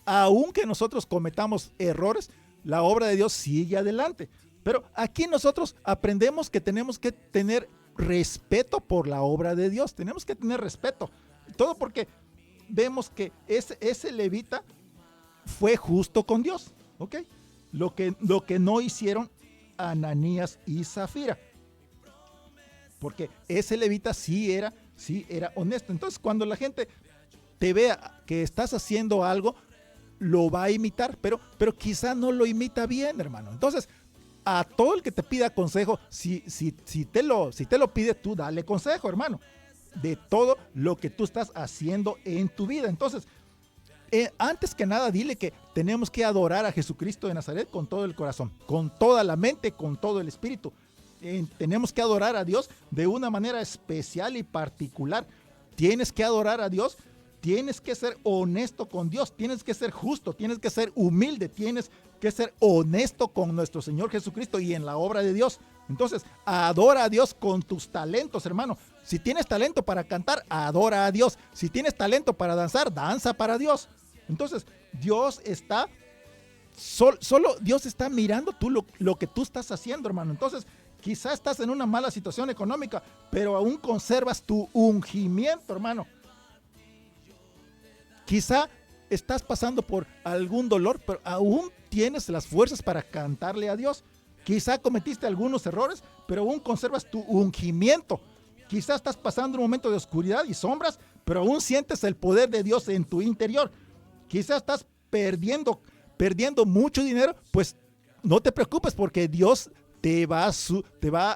Aunque nosotros cometamos errores, la obra de Dios sigue adelante. Pero aquí nosotros aprendemos que tenemos que tener respeto por la obra de Dios. Tenemos que tener respeto. Todo porque vemos que ese levita fue justo con Dios, ¿ok? Lo que no hicieron Ananías y Zafira. Porque ese levita sí era honesto. Entonces, cuando la gente te vea que estás haciendo algo, lo va a imitar, pero quizá no lo imita bien, hermano. Entonces, a todo el que te pida consejo, si te lo pide, tú dale consejo, hermano, de todo lo que tú estás haciendo en tu vida. Entonces, antes que nada, dile que tenemos que adorar a Jesucristo de Nazaret con todo el corazón, con toda la mente, con todo el espíritu. Tenemos que adorar a Dios de una manera especial y particular. Tienes que adorar a Dios, tienes que ser honesto con Dios, tienes que ser justo, tienes que ser humilde, tienes que ser honesto con nuestro Señor Jesucristo y en la obra de Dios. Entonces, adora a Dios con tus talentos, hermano. Si tienes talento para cantar, adora a Dios. Si tienes talento para danzar, danza para Dios. Entonces, Dios está, solo Dios está mirando lo que tú estás haciendo, hermano. Entonces, quizás estás en una mala situación económica, pero aún conservas tu ungimiento, hermano. Quizá estás pasando por algún dolor, pero aún tienes las fuerzas para cantarle a Dios. Quizá cometiste algunos errores, pero aún conservas tu ungimiento. Quizá estás pasando un momento de oscuridad y sombras, pero aún sientes el poder de Dios en tu interior. Quizá estás perdiendo mucho dinero, pues no te preocupes porque Dios te va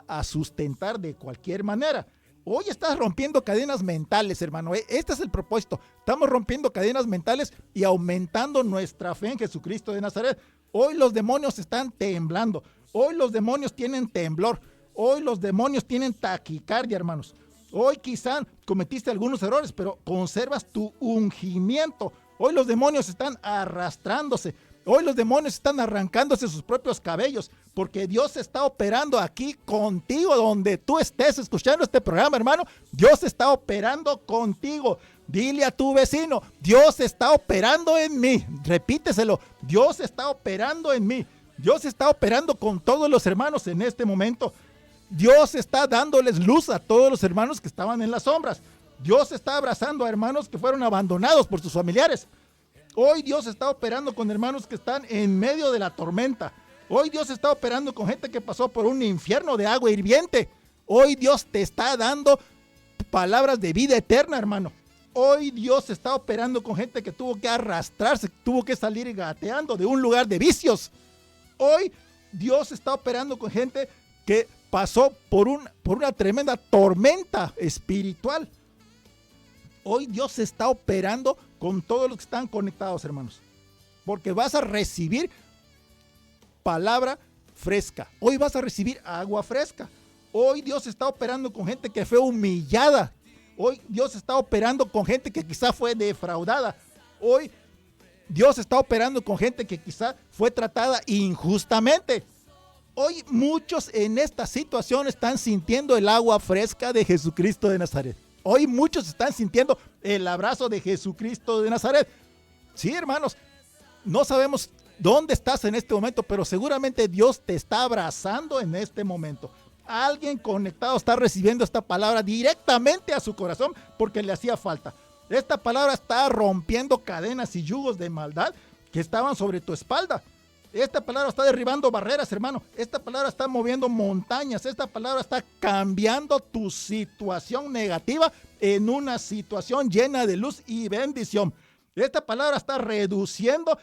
a sustentar de cualquier manera. Hoy estás rompiendo cadenas mentales, hermano. Este es el propósito. Estamos rompiendo cadenas mentales y aumentando nuestra fe en Jesucristo de Nazaret. Hoy los demonios están temblando. Hoy los demonios tienen temblor. Hoy los demonios tienen taquicardia, hermanos. Hoy quizá cometiste algunos errores, pero conservas tu ungimiento. Hoy los demonios están arrastrándose. Hoy los demonios están arrancándose sus propios cabellos, porque Dios está operando aquí contigo, donde tú estés escuchando este programa, hermano. Dios está operando contigo. Dile a tu vecino, Dios está operando en mí. Repíteselo, Dios está operando en mí. Dios está operando con todos los hermanos en este momento. Dios está dándoles luz a todos los hermanos que estaban en las sombras. Dios está abrazando a hermanos que fueron abandonados por sus familiares. Hoy Dios está operando con hermanos que están en medio de la tormenta. Hoy Dios está operando con gente que pasó por un infierno de agua hirviente. Hoy Dios te está dando palabras de vida eterna, hermano. Hoy Dios está operando con gente que tuvo que arrastrarse, tuvo que salir gateando de un lugar de vicios. Hoy Dios está operando con gente que pasó por una tremenda tormenta espiritual. Hoy Dios está operando con todos los que están conectados, hermanos. Porque vas a recibir palabra fresca. Hoy vas a recibir agua fresca. Hoy Dios está operando con gente que fue humillada. Hoy Dios está operando con gente que quizá fue defraudada. Hoy Dios está operando con gente que quizá fue tratada injustamente. Hoy muchos en esta situación están sintiendo el agua fresca de Jesucristo de Nazaret. Hoy muchos están sintiendo el abrazo de Jesucristo de Nazaret. Sí, hermanos, no sabemos dónde estás en este momento, pero seguramente Dios te está abrazando en este momento. Alguien conectado está recibiendo esta palabra directamente a su corazón porque le hacía falta. Esta palabra está rompiendo cadenas y yugos de maldad que estaban sobre tu espalda. Esta palabra está derribando barreras, hermano. Esta palabra está moviendo montañas. Esta palabra está cambiando tu situación negativa en una situación llena de luz y bendición. Esta palabra está reduciendo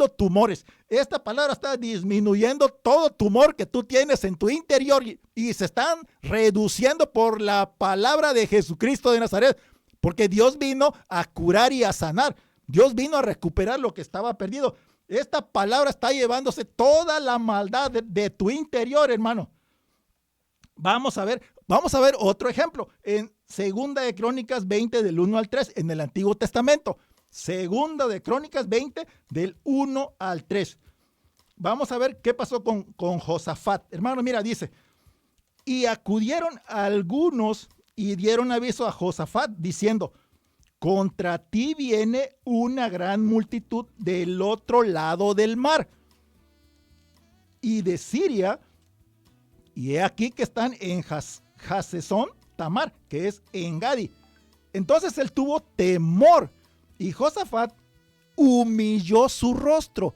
tumores. Esta palabra está disminuyendo todo tumor que tú tienes en tu interior y se están reduciendo por la palabra de Jesucristo de Nazaret. Porque Dios vino a curar y a sanar. Dios vino a recuperar lo que estaba perdido. Esta palabra está llevándose toda la maldad de tu interior, hermano. Vamos a ver otro ejemplo. En Segunda de Crónicas 20, del 1 al 3, en el Antiguo Testamento. Segunda de Crónicas 20, del 1 al 3. Vamos a ver qué pasó con Josafat. Hermano, mira, dice, y acudieron algunos y dieron aviso a Josafat, diciendo, contra ti viene una gran multitud del otro lado del mar y de Siria, y he aquí que están en Hasezón Tamar, que es en Gadi. Entonces él tuvo temor y Josafat humilló su rostro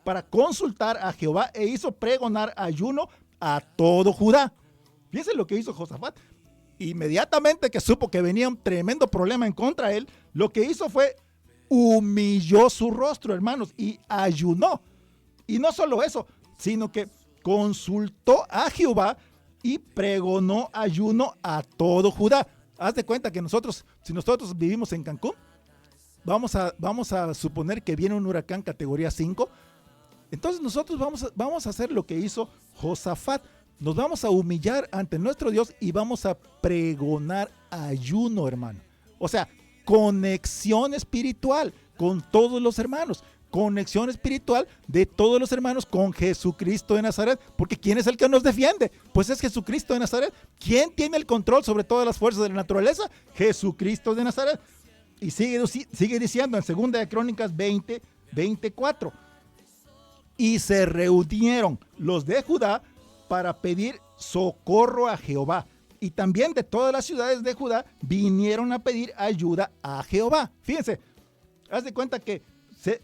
para consultar a Jehová e hizo pregonar ayuno a todo Judá. Fíjense lo que hizo Josafat. Inmediatamente que supo que venía un tremendo problema en contra de él, lo que hizo fue humilló su rostro, hermanos, y ayunó. Y no solo eso, sino que consultó a Jehová y pregonó ayuno a todo Judá. Haz de cuenta que si nosotros vivimos en Cancún, vamos a suponer que viene un huracán categoría 5. Entonces nosotros vamos a hacer lo que hizo Josafat. Nos vamos a humillar ante nuestro Dios y vamos a pregonar ayuno, hermano. O sea, conexión espiritual con todos los hermanos. Conexión espiritual de todos los hermanos con Jesucristo de Nazaret. Porque ¿quién es el que nos defiende? Pues es Jesucristo de Nazaret. ¿Quién tiene el control sobre todas las fuerzas de la naturaleza? Jesucristo de Nazaret. Y sigue diciendo en Segunda de Crónicas 20, 24. Y se reunieron los de Judá para pedir socorro a Jehová. Y también de todas las ciudades de Judá vinieron a pedir ayuda a Jehová. Fíjense, haz de cuenta que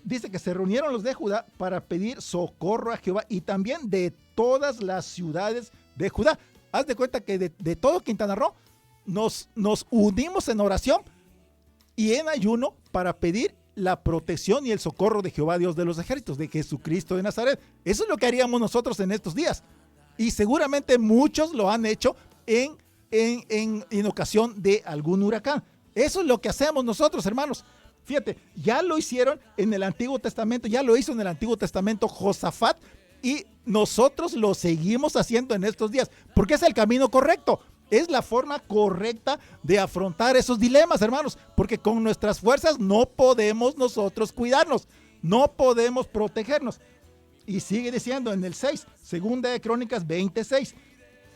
dice que se reunieron los de Judá para pedir socorro a Jehová y también de todas las ciudades de Judá. Haz de cuenta que de todo Quintana Roo nos unimos en oración y en ayuno para pedir la protección y el socorro de Jehová, Dios de los ejércitos, de Jesucristo de Nazaret. Eso es lo que haríamos nosotros en estos días. Y seguramente muchos lo han hecho en ocasión de algún huracán. Eso es lo que hacemos nosotros, hermanos. Fíjate, ya lo hicieron en el Antiguo Testamento, ya lo hizo en el Antiguo Testamento Josafat y nosotros lo seguimos haciendo en estos días, porque es el camino correcto. Es la forma correcta de afrontar esos dilemas, hermanos, porque con nuestras fuerzas no podemos nosotros cuidarnos, no podemos protegernos. Y sigue diciendo en el 6, Segunda de Crónicas 26,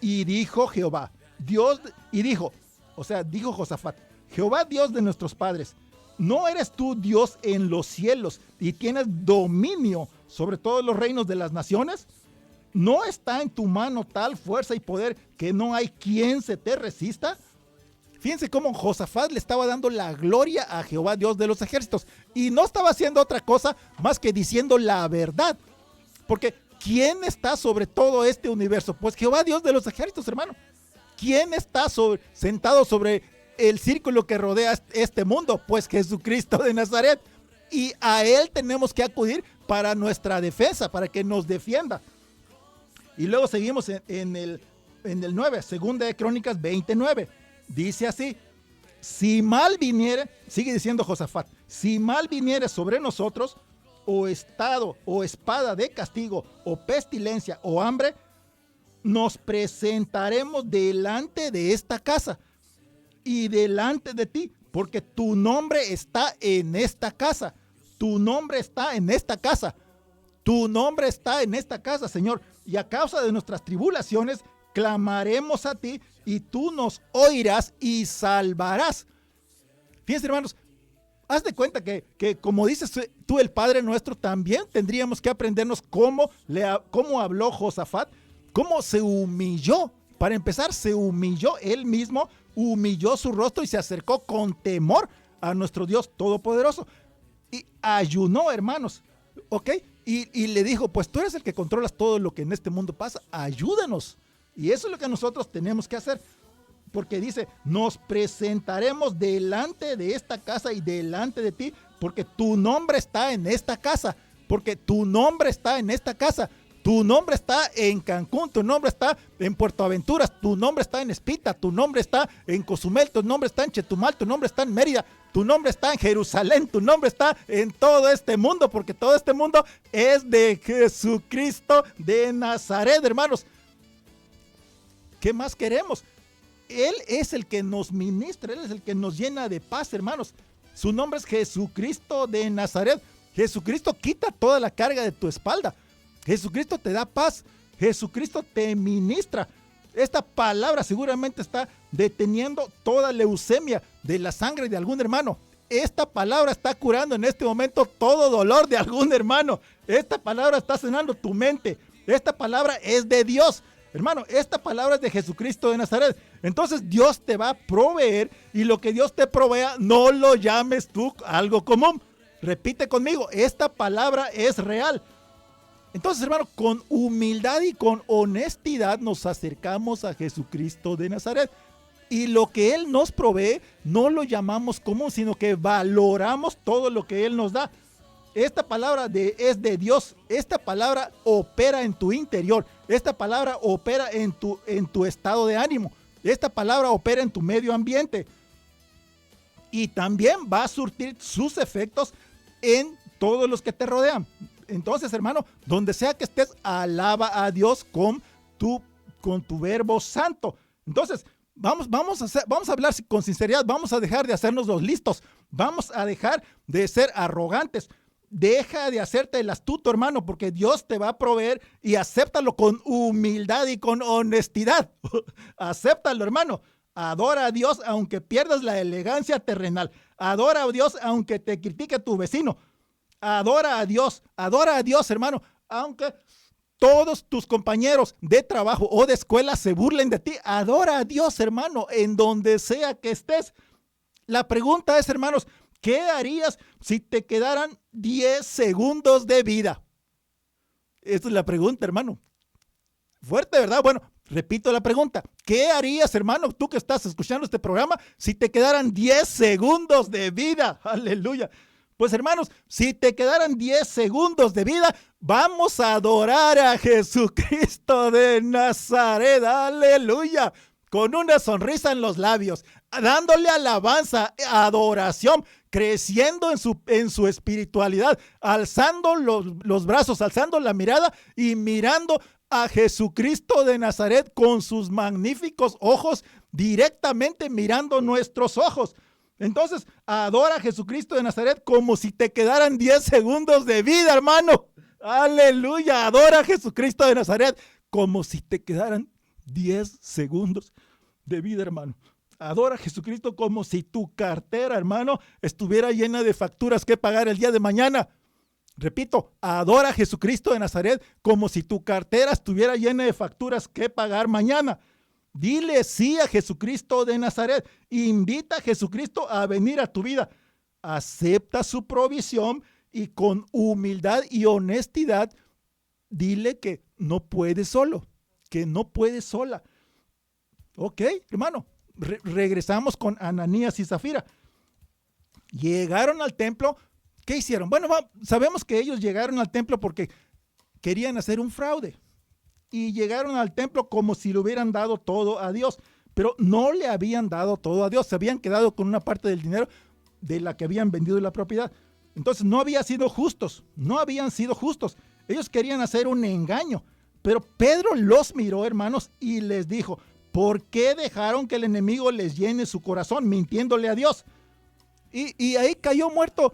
y dijo Jehová, dijo Josafat, Jehová Dios de nuestros padres, ¿no eres tú Dios en los cielos y tienes dominio sobre todos los reinos de las naciones? ¿No está en tu mano tal fuerza y poder que no hay quien se te resista? Fíjense cómo Josafat le estaba dando la gloria a Jehová, Dios de los ejércitos. Y no estaba haciendo otra cosa más que diciendo la verdad. Porque ¿quién está sobre todo este universo? Pues Jehová, Dios de los ejércitos, hermano. ¿Quién está sentado sobre el círculo que rodea este mundo? Pues Jesucristo de Nazaret. Y a Él tenemos que acudir para nuestra defensa, para que nos defienda. Y luego seguimos en el 9, segunda de Crónicas 29. Dice así: si mal viniere, sigue diciendo Josafat, si mal viniere sobre nosotros, o estado, o espada de castigo, o pestilencia, o hambre, nos presentaremos delante de esta casa y delante de ti, porque tu nombre está en esta casa. Tu nombre está en esta casa. Tu nombre está en esta casa, Señor. Y a causa de nuestras tribulaciones, clamaremos a ti y tú nos oirás y salvarás. Fíjense, hermanos, haz de cuenta que como dices tú, el Padre Nuestro, también tendríamos que aprendernos cómo habló Josafat, cómo se humilló. Para empezar, se humilló él mismo, humilló su rostro y se acercó con temor a nuestro Dios Todopoderoso. Y ayunó, hermanos, ¿ok? Y le dijo, pues tú eres el que controlas todo lo que en este mundo pasa, ayúdanos. Y eso es lo que nosotros tenemos que hacer. Porque dice, nos presentaremos delante de esta casa y delante de ti, porque tu nombre está en esta casa, porque tu nombre está en esta casa, tu nombre está en Cancún, tu nombre está en Puerto Aventuras, tu nombre está en Espita, tu nombre está en Cozumel, tu nombre está en Chetumal, tu nombre está en Mérida, tu nombre está en Jerusalén, tu nombre está en todo este mundo, porque todo este mundo es de Jesucristo de Nazaret, hermanos. ¿Qué más queremos? Él es el que nos ministra, Él es el que nos llena de paz, hermanos. Su nombre es Jesucristo de Nazaret. Jesucristo quita toda la carga de tu espalda. Jesucristo te da paz. Jesucristo te ministra. Esta palabra seguramente está deteniendo toda leucemia de la sangre de algún hermano. Esta palabra está curando en este momento todo dolor de algún hermano. Esta palabra está sanando tu mente. Esta palabra es de Dios. Hermano, esta palabra es de Jesucristo de Nazaret. Entonces Dios te va a proveer, y lo que Dios te provea no lo llames tú algo común. Repite conmigo, esta palabra es real. Entonces, hermano, con humildad y con honestidad nos acercamos a Jesucristo de Nazaret. Y lo que Él nos provee no lo llamamos común, sino que valoramos todo lo que Él nos da. Esta palabra es de Dios. Esta palabra opera en tu interior. Esta palabra opera en tu estado de ánimo. Esta palabra opera en tu medio ambiente. Y también va a surtir sus efectos en todos los que te rodean. Entonces, hermano, donde sea que estés, alaba a Dios con tu verbo santo. Entonces, vamos a hablar con sinceridad. Vamos a dejar de hacernos los listos. Vamos a dejar de ser arrogantes. Deja de hacerte el astuto, hermano, porque Dios te va a proveer, y acéptalo con humildad y con honestidad. Acéptalo, hermano. Adora a Dios aunque pierdas la elegancia terrenal. Adora a Dios aunque te critique tu vecino. Adora a Dios, hermano, aunque todos tus compañeros de trabajo o de escuela se burlen de ti. Adora a Dios, hermano, en donde sea que estés. La pregunta es, hermanos, ¿qué harías si te quedaran 10 segundos de vida? Esta es la pregunta, hermano. Fuerte, ¿verdad? Bueno, repito la pregunta. ¿Qué harías, hermano, tú que estás escuchando este programa, si te quedaran 10 segundos de vida? Aleluya. Pues, hermanos, si te quedaran 10 segundos de vida, vamos a adorar a Jesucristo de Nazaret. Aleluya. Con una sonrisa en los labios, dándole alabanza, adoración, creciendo en su espiritualidad, alzando los brazos, alzando la mirada y mirando a Jesucristo de Nazaret con sus magníficos ojos, directamente mirando nuestros ojos. Entonces, adora a Jesucristo de Nazaret como si te quedaran 10 segundos de vida, hermano. Aleluya, adora a Jesucristo de Nazaret como si te quedaran 10 segundos de vida, hermano. Adora a Jesucristo como si tu cartera, hermano, estuviera llena de facturas que pagar el día de mañana. Repito, adora a Jesucristo de Nazaret como si tu cartera estuviera llena de facturas que pagar mañana. Dile sí a Jesucristo de Nazaret. Invita a Jesucristo a venir a tu vida. Acepta su provisión y con humildad y honestidad dile que no puedes solo, que no puedes sola. Ok, hermano, regresamos con Ananías y Zafira. Llegaron al templo. ¿Qué hicieron? Bueno, sabemos que ellos llegaron al templo porque querían hacer un fraude. Y llegaron al templo como si le hubieran dado todo a Dios. Pero no le habían dado todo a Dios. Se habían quedado con una parte del dinero de la que habían vendido la propiedad. Entonces no habían sido justos. No habían sido justos. Ellos querían hacer un engaño. Pero Pedro los miró, hermanos, y les dijo: ¿por qué dejaron que el enemigo les llene su corazón mintiéndole a Dios? Y ahí cayó muerto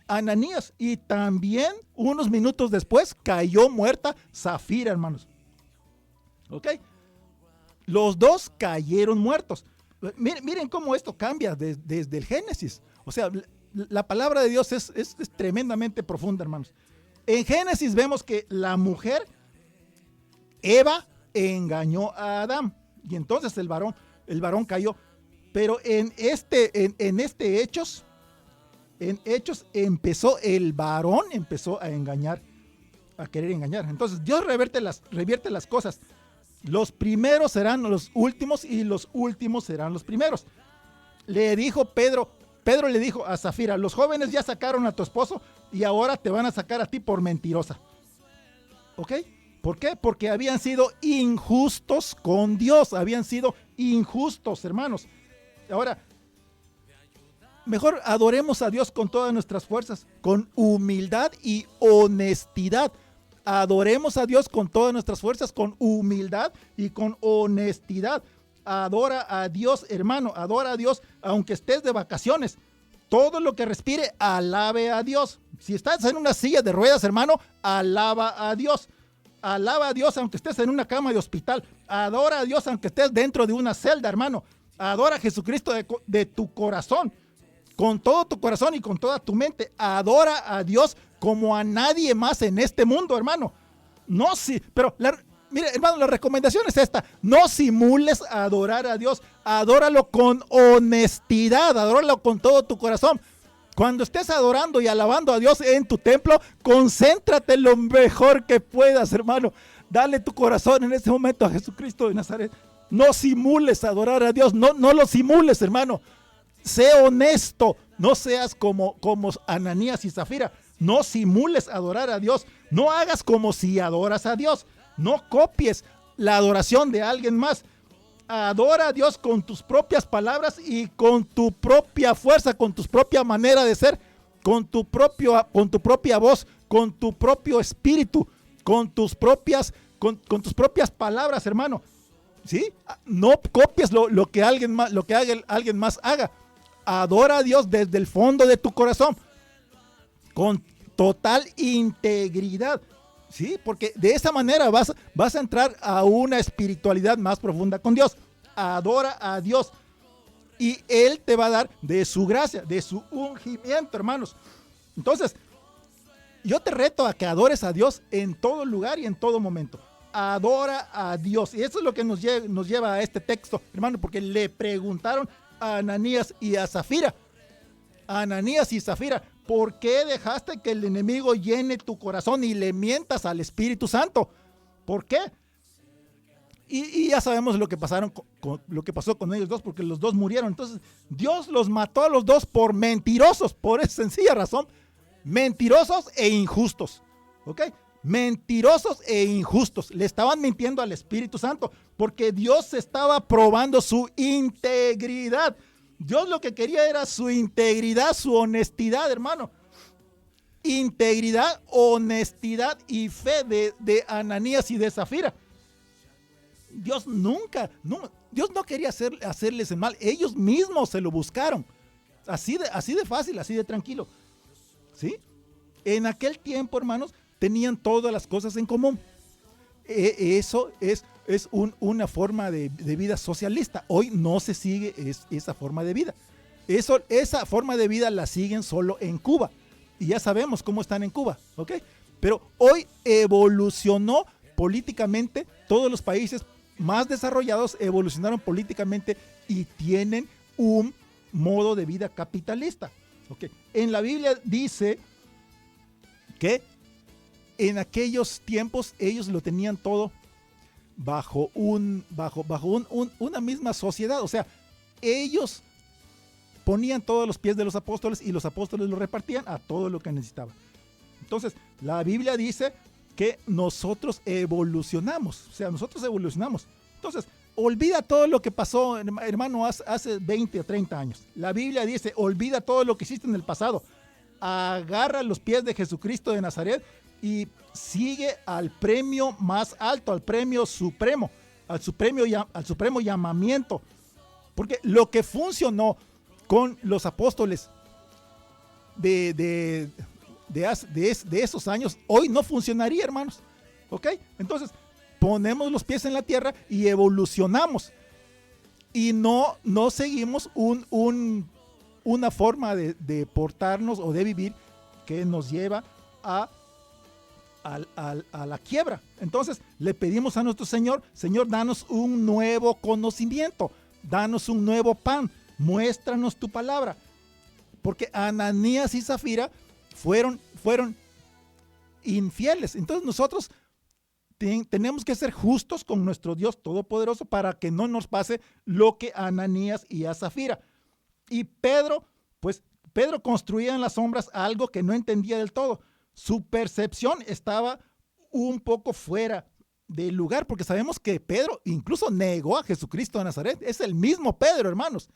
Ananías, y también unos minutos después cayó muerta Zafira, hermanos. ¿Ok? Los dos cayeron muertos. Miren cómo esto cambia desde el Génesis. O sea, la palabra de Dios es tremendamente profunda, hermanos. En Génesis vemos que la mujer, Eva, engañó a Adán, y entonces el varón cayó. Pero en Hechos el varón empezó a engañar, a querer engañar. Entonces Dios revierte las cosas. Los primeros serán los últimos y los últimos serán los primeros. Le dijo Pedro le dijo a Zafira: los jóvenes ya sacaron a tu esposo y ahora te van a sacar a ti por mentirosa. ¿Ok? ¿Por qué? Porque habían sido injustos con Dios, habían sido injustos, hermanos. Ahora, mejor adoremos a Dios con todas nuestras fuerzas, con humildad y honestidad. Adoremos a Dios con todas nuestras fuerzas, con humildad y con honestidad. Adora a Dios, hermano, adora a Dios aunque estés de vacaciones. Todo lo que respire, alabe a Dios. Si estás en una silla de ruedas, hermano, alaba a Dios. Alaba a Dios aunque estés en una cama de hospital. Adora a Dios aunque estés dentro de una celda, hermano. Adora a Jesucristo de tu corazón, con todo tu corazón y con toda tu mente. Adora a Dios como a nadie más en este mundo, hermano. No, sí, pero mire, hermano, la recomendación es esta: no simules adorar a Dios. Adóralo con honestidad, adóralo con todo tu corazón. Cuando estés adorando y alabando a Dios en tu templo, concéntrate lo mejor que puedas, hermano. Dale tu corazón en este momento a Jesucristo de Nazaret. No simules adorar a Dios, no lo simules, hermano. Sé honesto, no seas como Ananías y Zafira. No simules adorar a Dios, no hagas como si adoras a Dios. No copies la adoración de alguien más. Adora a Dios con tus propias palabras y con tu propia fuerza, con tu propia manera de ser, con tu propia voz, con tu propio espíritu, con tus propias palabras, hermano. ¿Sí? No copies lo que alguien más haga. Adora a Dios desde el fondo de tu corazón, con total integridad. ¿Sí? Porque de esa manera vas a entrar a una espiritualidad más profunda con Dios. Adora a Dios y Él te va a dar de su gracia, de su ungimiento, hermanos. Entonces, yo te reto a que adores a Dios en todo lugar y en todo momento. Adora a Dios. Y eso es lo que nos lleva a este texto, hermano, porque le preguntaron a Ananías y a Zafira. Ananías y Zafira: ¿por qué dejaste que el enemigo llene tu corazón y le mientas al Espíritu Santo? ¿Por qué? Y ya sabemos lo que pasó con ellos dos, porque los dos murieron. Entonces Dios los mató a los dos por mentirosos, por esa sencilla razón: mentirosos e injustos. ¿Ok? Mentirosos e injustos. Le estaban mintiendo al Espíritu Santo porque Dios estaba probando su integridad. Dios lo que quería era su integridad, su honestidad, hermano. Integridad, honestidad y fe de Ananías y de Zafira. Dios no quería hacerles el mal. Ellos mismos se lo buscaron. Así de fácil, así de tranquilo. ¿Sí? En aquel tiempo, hermanos, tenían todas las cosas en común. Eso es una forma de vida socialista. Hoy no se sigue esa forma de vida. Esa forma de vida la siguen solo en Cuba. y ya sabemos cómo están en Cuba, ¿ok? Pero hoy evolucionó políticamente, todos los países más desarrollados evolucionaron políticamente y tienen un modo de vida capitalista, ¿ok? En la Biblia dice que en aquellos tiempos ellos lo tenían todo bajo una misma sociedad, o sea, ellos ponían todos los pies de los apóstoles y los apóstoles lo repartían a todo lo que necesitaban. Entonces, la Biblia dice que nosotros evolucionamos, o sea, nosotros evolucionamos. Entonces, olvida todo lo que pasó, hermano, hace 20 o 30 años. La Biblia dice, olvida todo lo que hiciste en el pasado. Agarra los pies de Jesucristo de Nazaret y sigue al premio más alto, al premio supremo, al supremo llamamiento. Porque lo que funcionó con los apóstoles de esos años, hoy no funcionaría, hermanos. ¿Ok? Entonces, ponemos los pies en la tierra y evolucionamos. Y no seguimos una forma de portarnos o de vivir que nos lleva a la quiebra. Entonces, le pedimos a nuestro Señor, Señor, danos un nuevo conocimiento, danos un nuevo pan, muéstranos tu palabra. Porque Ananías y Zafira fueron infieles. Entonces nosotros tenemos que ser justos con nuestro Dios Todopoderoso para que no nos pase lo que a Ananías y a Zafira. Y Pedro construía en las sombras algo que no entendía del todo. Su percepción estaba un poco fuera del lugar, porque sabemos que Pedro incluso negó a Jesucristo de Nazaret. Es el mismo Pedro, hermanos.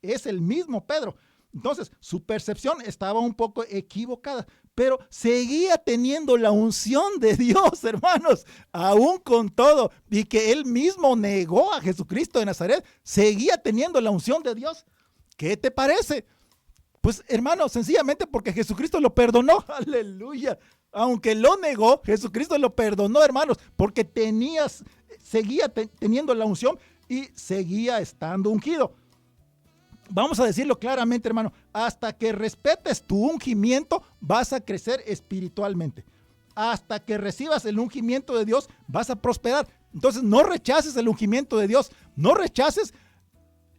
Es el mismo Pedro. Entonces, su percepción estaba un poco equivocada, pero seguía teniendo la unción de Dios, hermanos, aún con todo, y que él mismo negó a Jesucristo de Nazaret, seguía teniendo la unción de Dios. ¿Qué te parece? Pues, hermano, sencillamente porque Jesucristo lo perdonó. Aleluya. Aunque lo negó, Jesucristo lo perdonó, hermanos, porque seguía teniendo la unción y seguía estando ungido. Vamos a decirlo claramente, hermano, hasta que respetes tu ungimiento, vas a crecer espiritualmente. Hasta que recibas el ungimiento de Dios, vas a prosperar. Entonces, no rechaces el ungimiento de Dios, no rechaces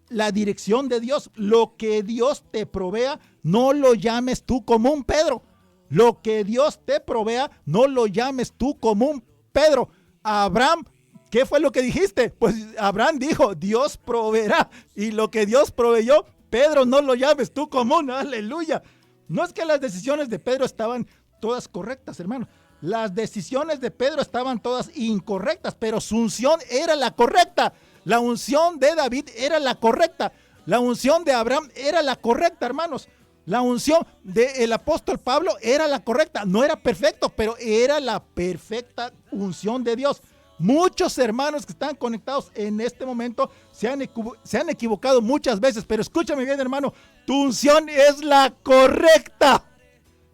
la dirección de Dios. Lo que Dios te provea, no lo llames tú como un Pedro. Lo que Dios te provea, no lo llames tú como un Pedro. Abraham, ¿qué fue lo que dijiste? Pues Abraham dijo, Dios proveerá. Y lo que Dios proveyó, Pedro, no lo llames tú común. Aleluya. No es que las decisiones de Pedro estaban todas correctas, hermano. Las decisiones de Pedro estaban todas incorrectas, pero su unción era la correcta. La unción de David era la correcta. La unción de Abraham era la correcta, hermanos. La unción del apóstol Pablo era la correcta. No era perfecto, pero era la perfecta unción de Dios. Muchos hermanos que están conectados en este momento se han equivocado muchas veces, pero escúchame bien, hermano, tu unción es la correcta.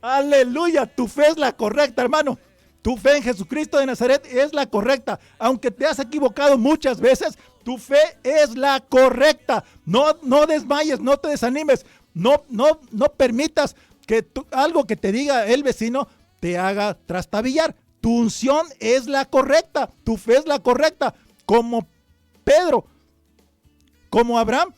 Aleluya, tu fe es la correcta, hermano. Tu fe en Jesucristo de Nazaret es la correcta. Aunque te has equivocado muchas veces, tu fe es la correcta. No desmayes, no te desanimes. No permitas que algo que te diga el vecino te haga trastabillar. Tu unción es la correcta, tu fe es la correcta. Como Pedro, como Abraham,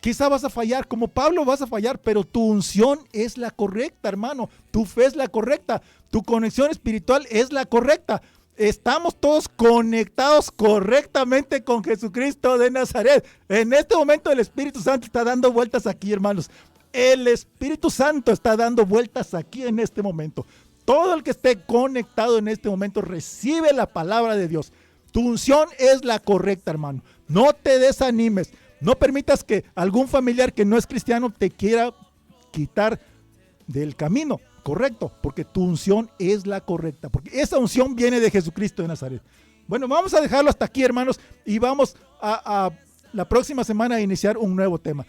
quizá vas a fallar, como Pablo vas a fallar, pero tu unción es la correcta, hermano. Tu fe es la correcta, tu conexión espiritual es la correcta. Estamos todos conectados correctamente con Jesucristo de Nazaret. En este momento el Espíritu Santo está dando vueltas aquí, hermanos. El Espíritu Santo está dando vueltas aquí en este momento. Todo el que esté conectado en este momento recibe la palabra de Dios. Tu unción es la correcta, hermano. No te desanimes. No permitas que algún familiar que no es cristiano te quiera quitar del camino correcto, porque tu unción es la correcta, porque esa unción viene de Jesucristo de Nazaret. Bueno, vamos a dejarlo hasta aquí, hermanos, y vamos a la próxima semana a iniciar un nuevo tema.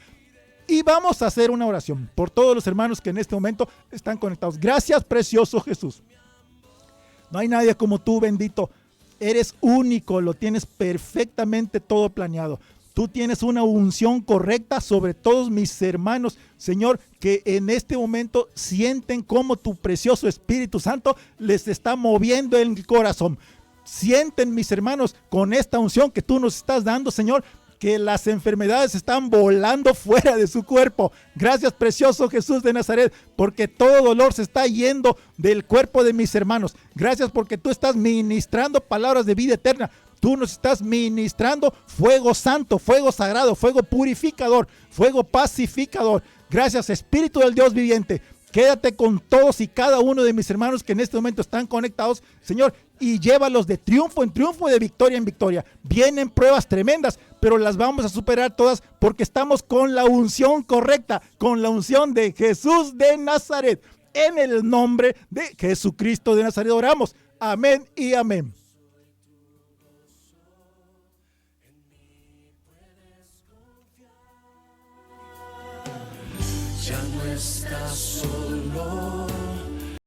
Y vamos a hacer una oración por todos los hermanos que en este momento están conectados. Gracias, precioso Jesús. No hay nadie como tú, bendito. Eres único, lo tienes perfectamente todo planeado. tú tienes una unción correcta sobre todos mis hermanos, Señor, que en este momento sienten cómo tu precioso Espíritu Santo les está moviendo el corazón. Sienten, mis hermanos, con esta unción que tú nos estás dando, Señor, que las enfermedades están volando fuera de su cuerpo. Gracias, precioso Jesús de Nazaret, porque todo dolor se está yendo del cuerpo de mis hermanos. Gracias porque tú estás ministrando palabras de vida eterna. Tú nos estás ministrando fuego santo, fuego sagrado, fuego purificador, fuego pacificador. Gracias, Espíritu del Dios viviente. Quédate con todos y cada uno de mis hermanos que en este momento están conectados, Señor, y llévalos de triunfo en triunfo y de victoria en victoria. Vienen pruebas tremendas, pero las vamos a superar todas porque estamos con la unción correcta, con la unción de Jesús de Nazaret. En el nombre de Jesucristo de Nazaret oramos. Amén y amén. Ya no estás solo.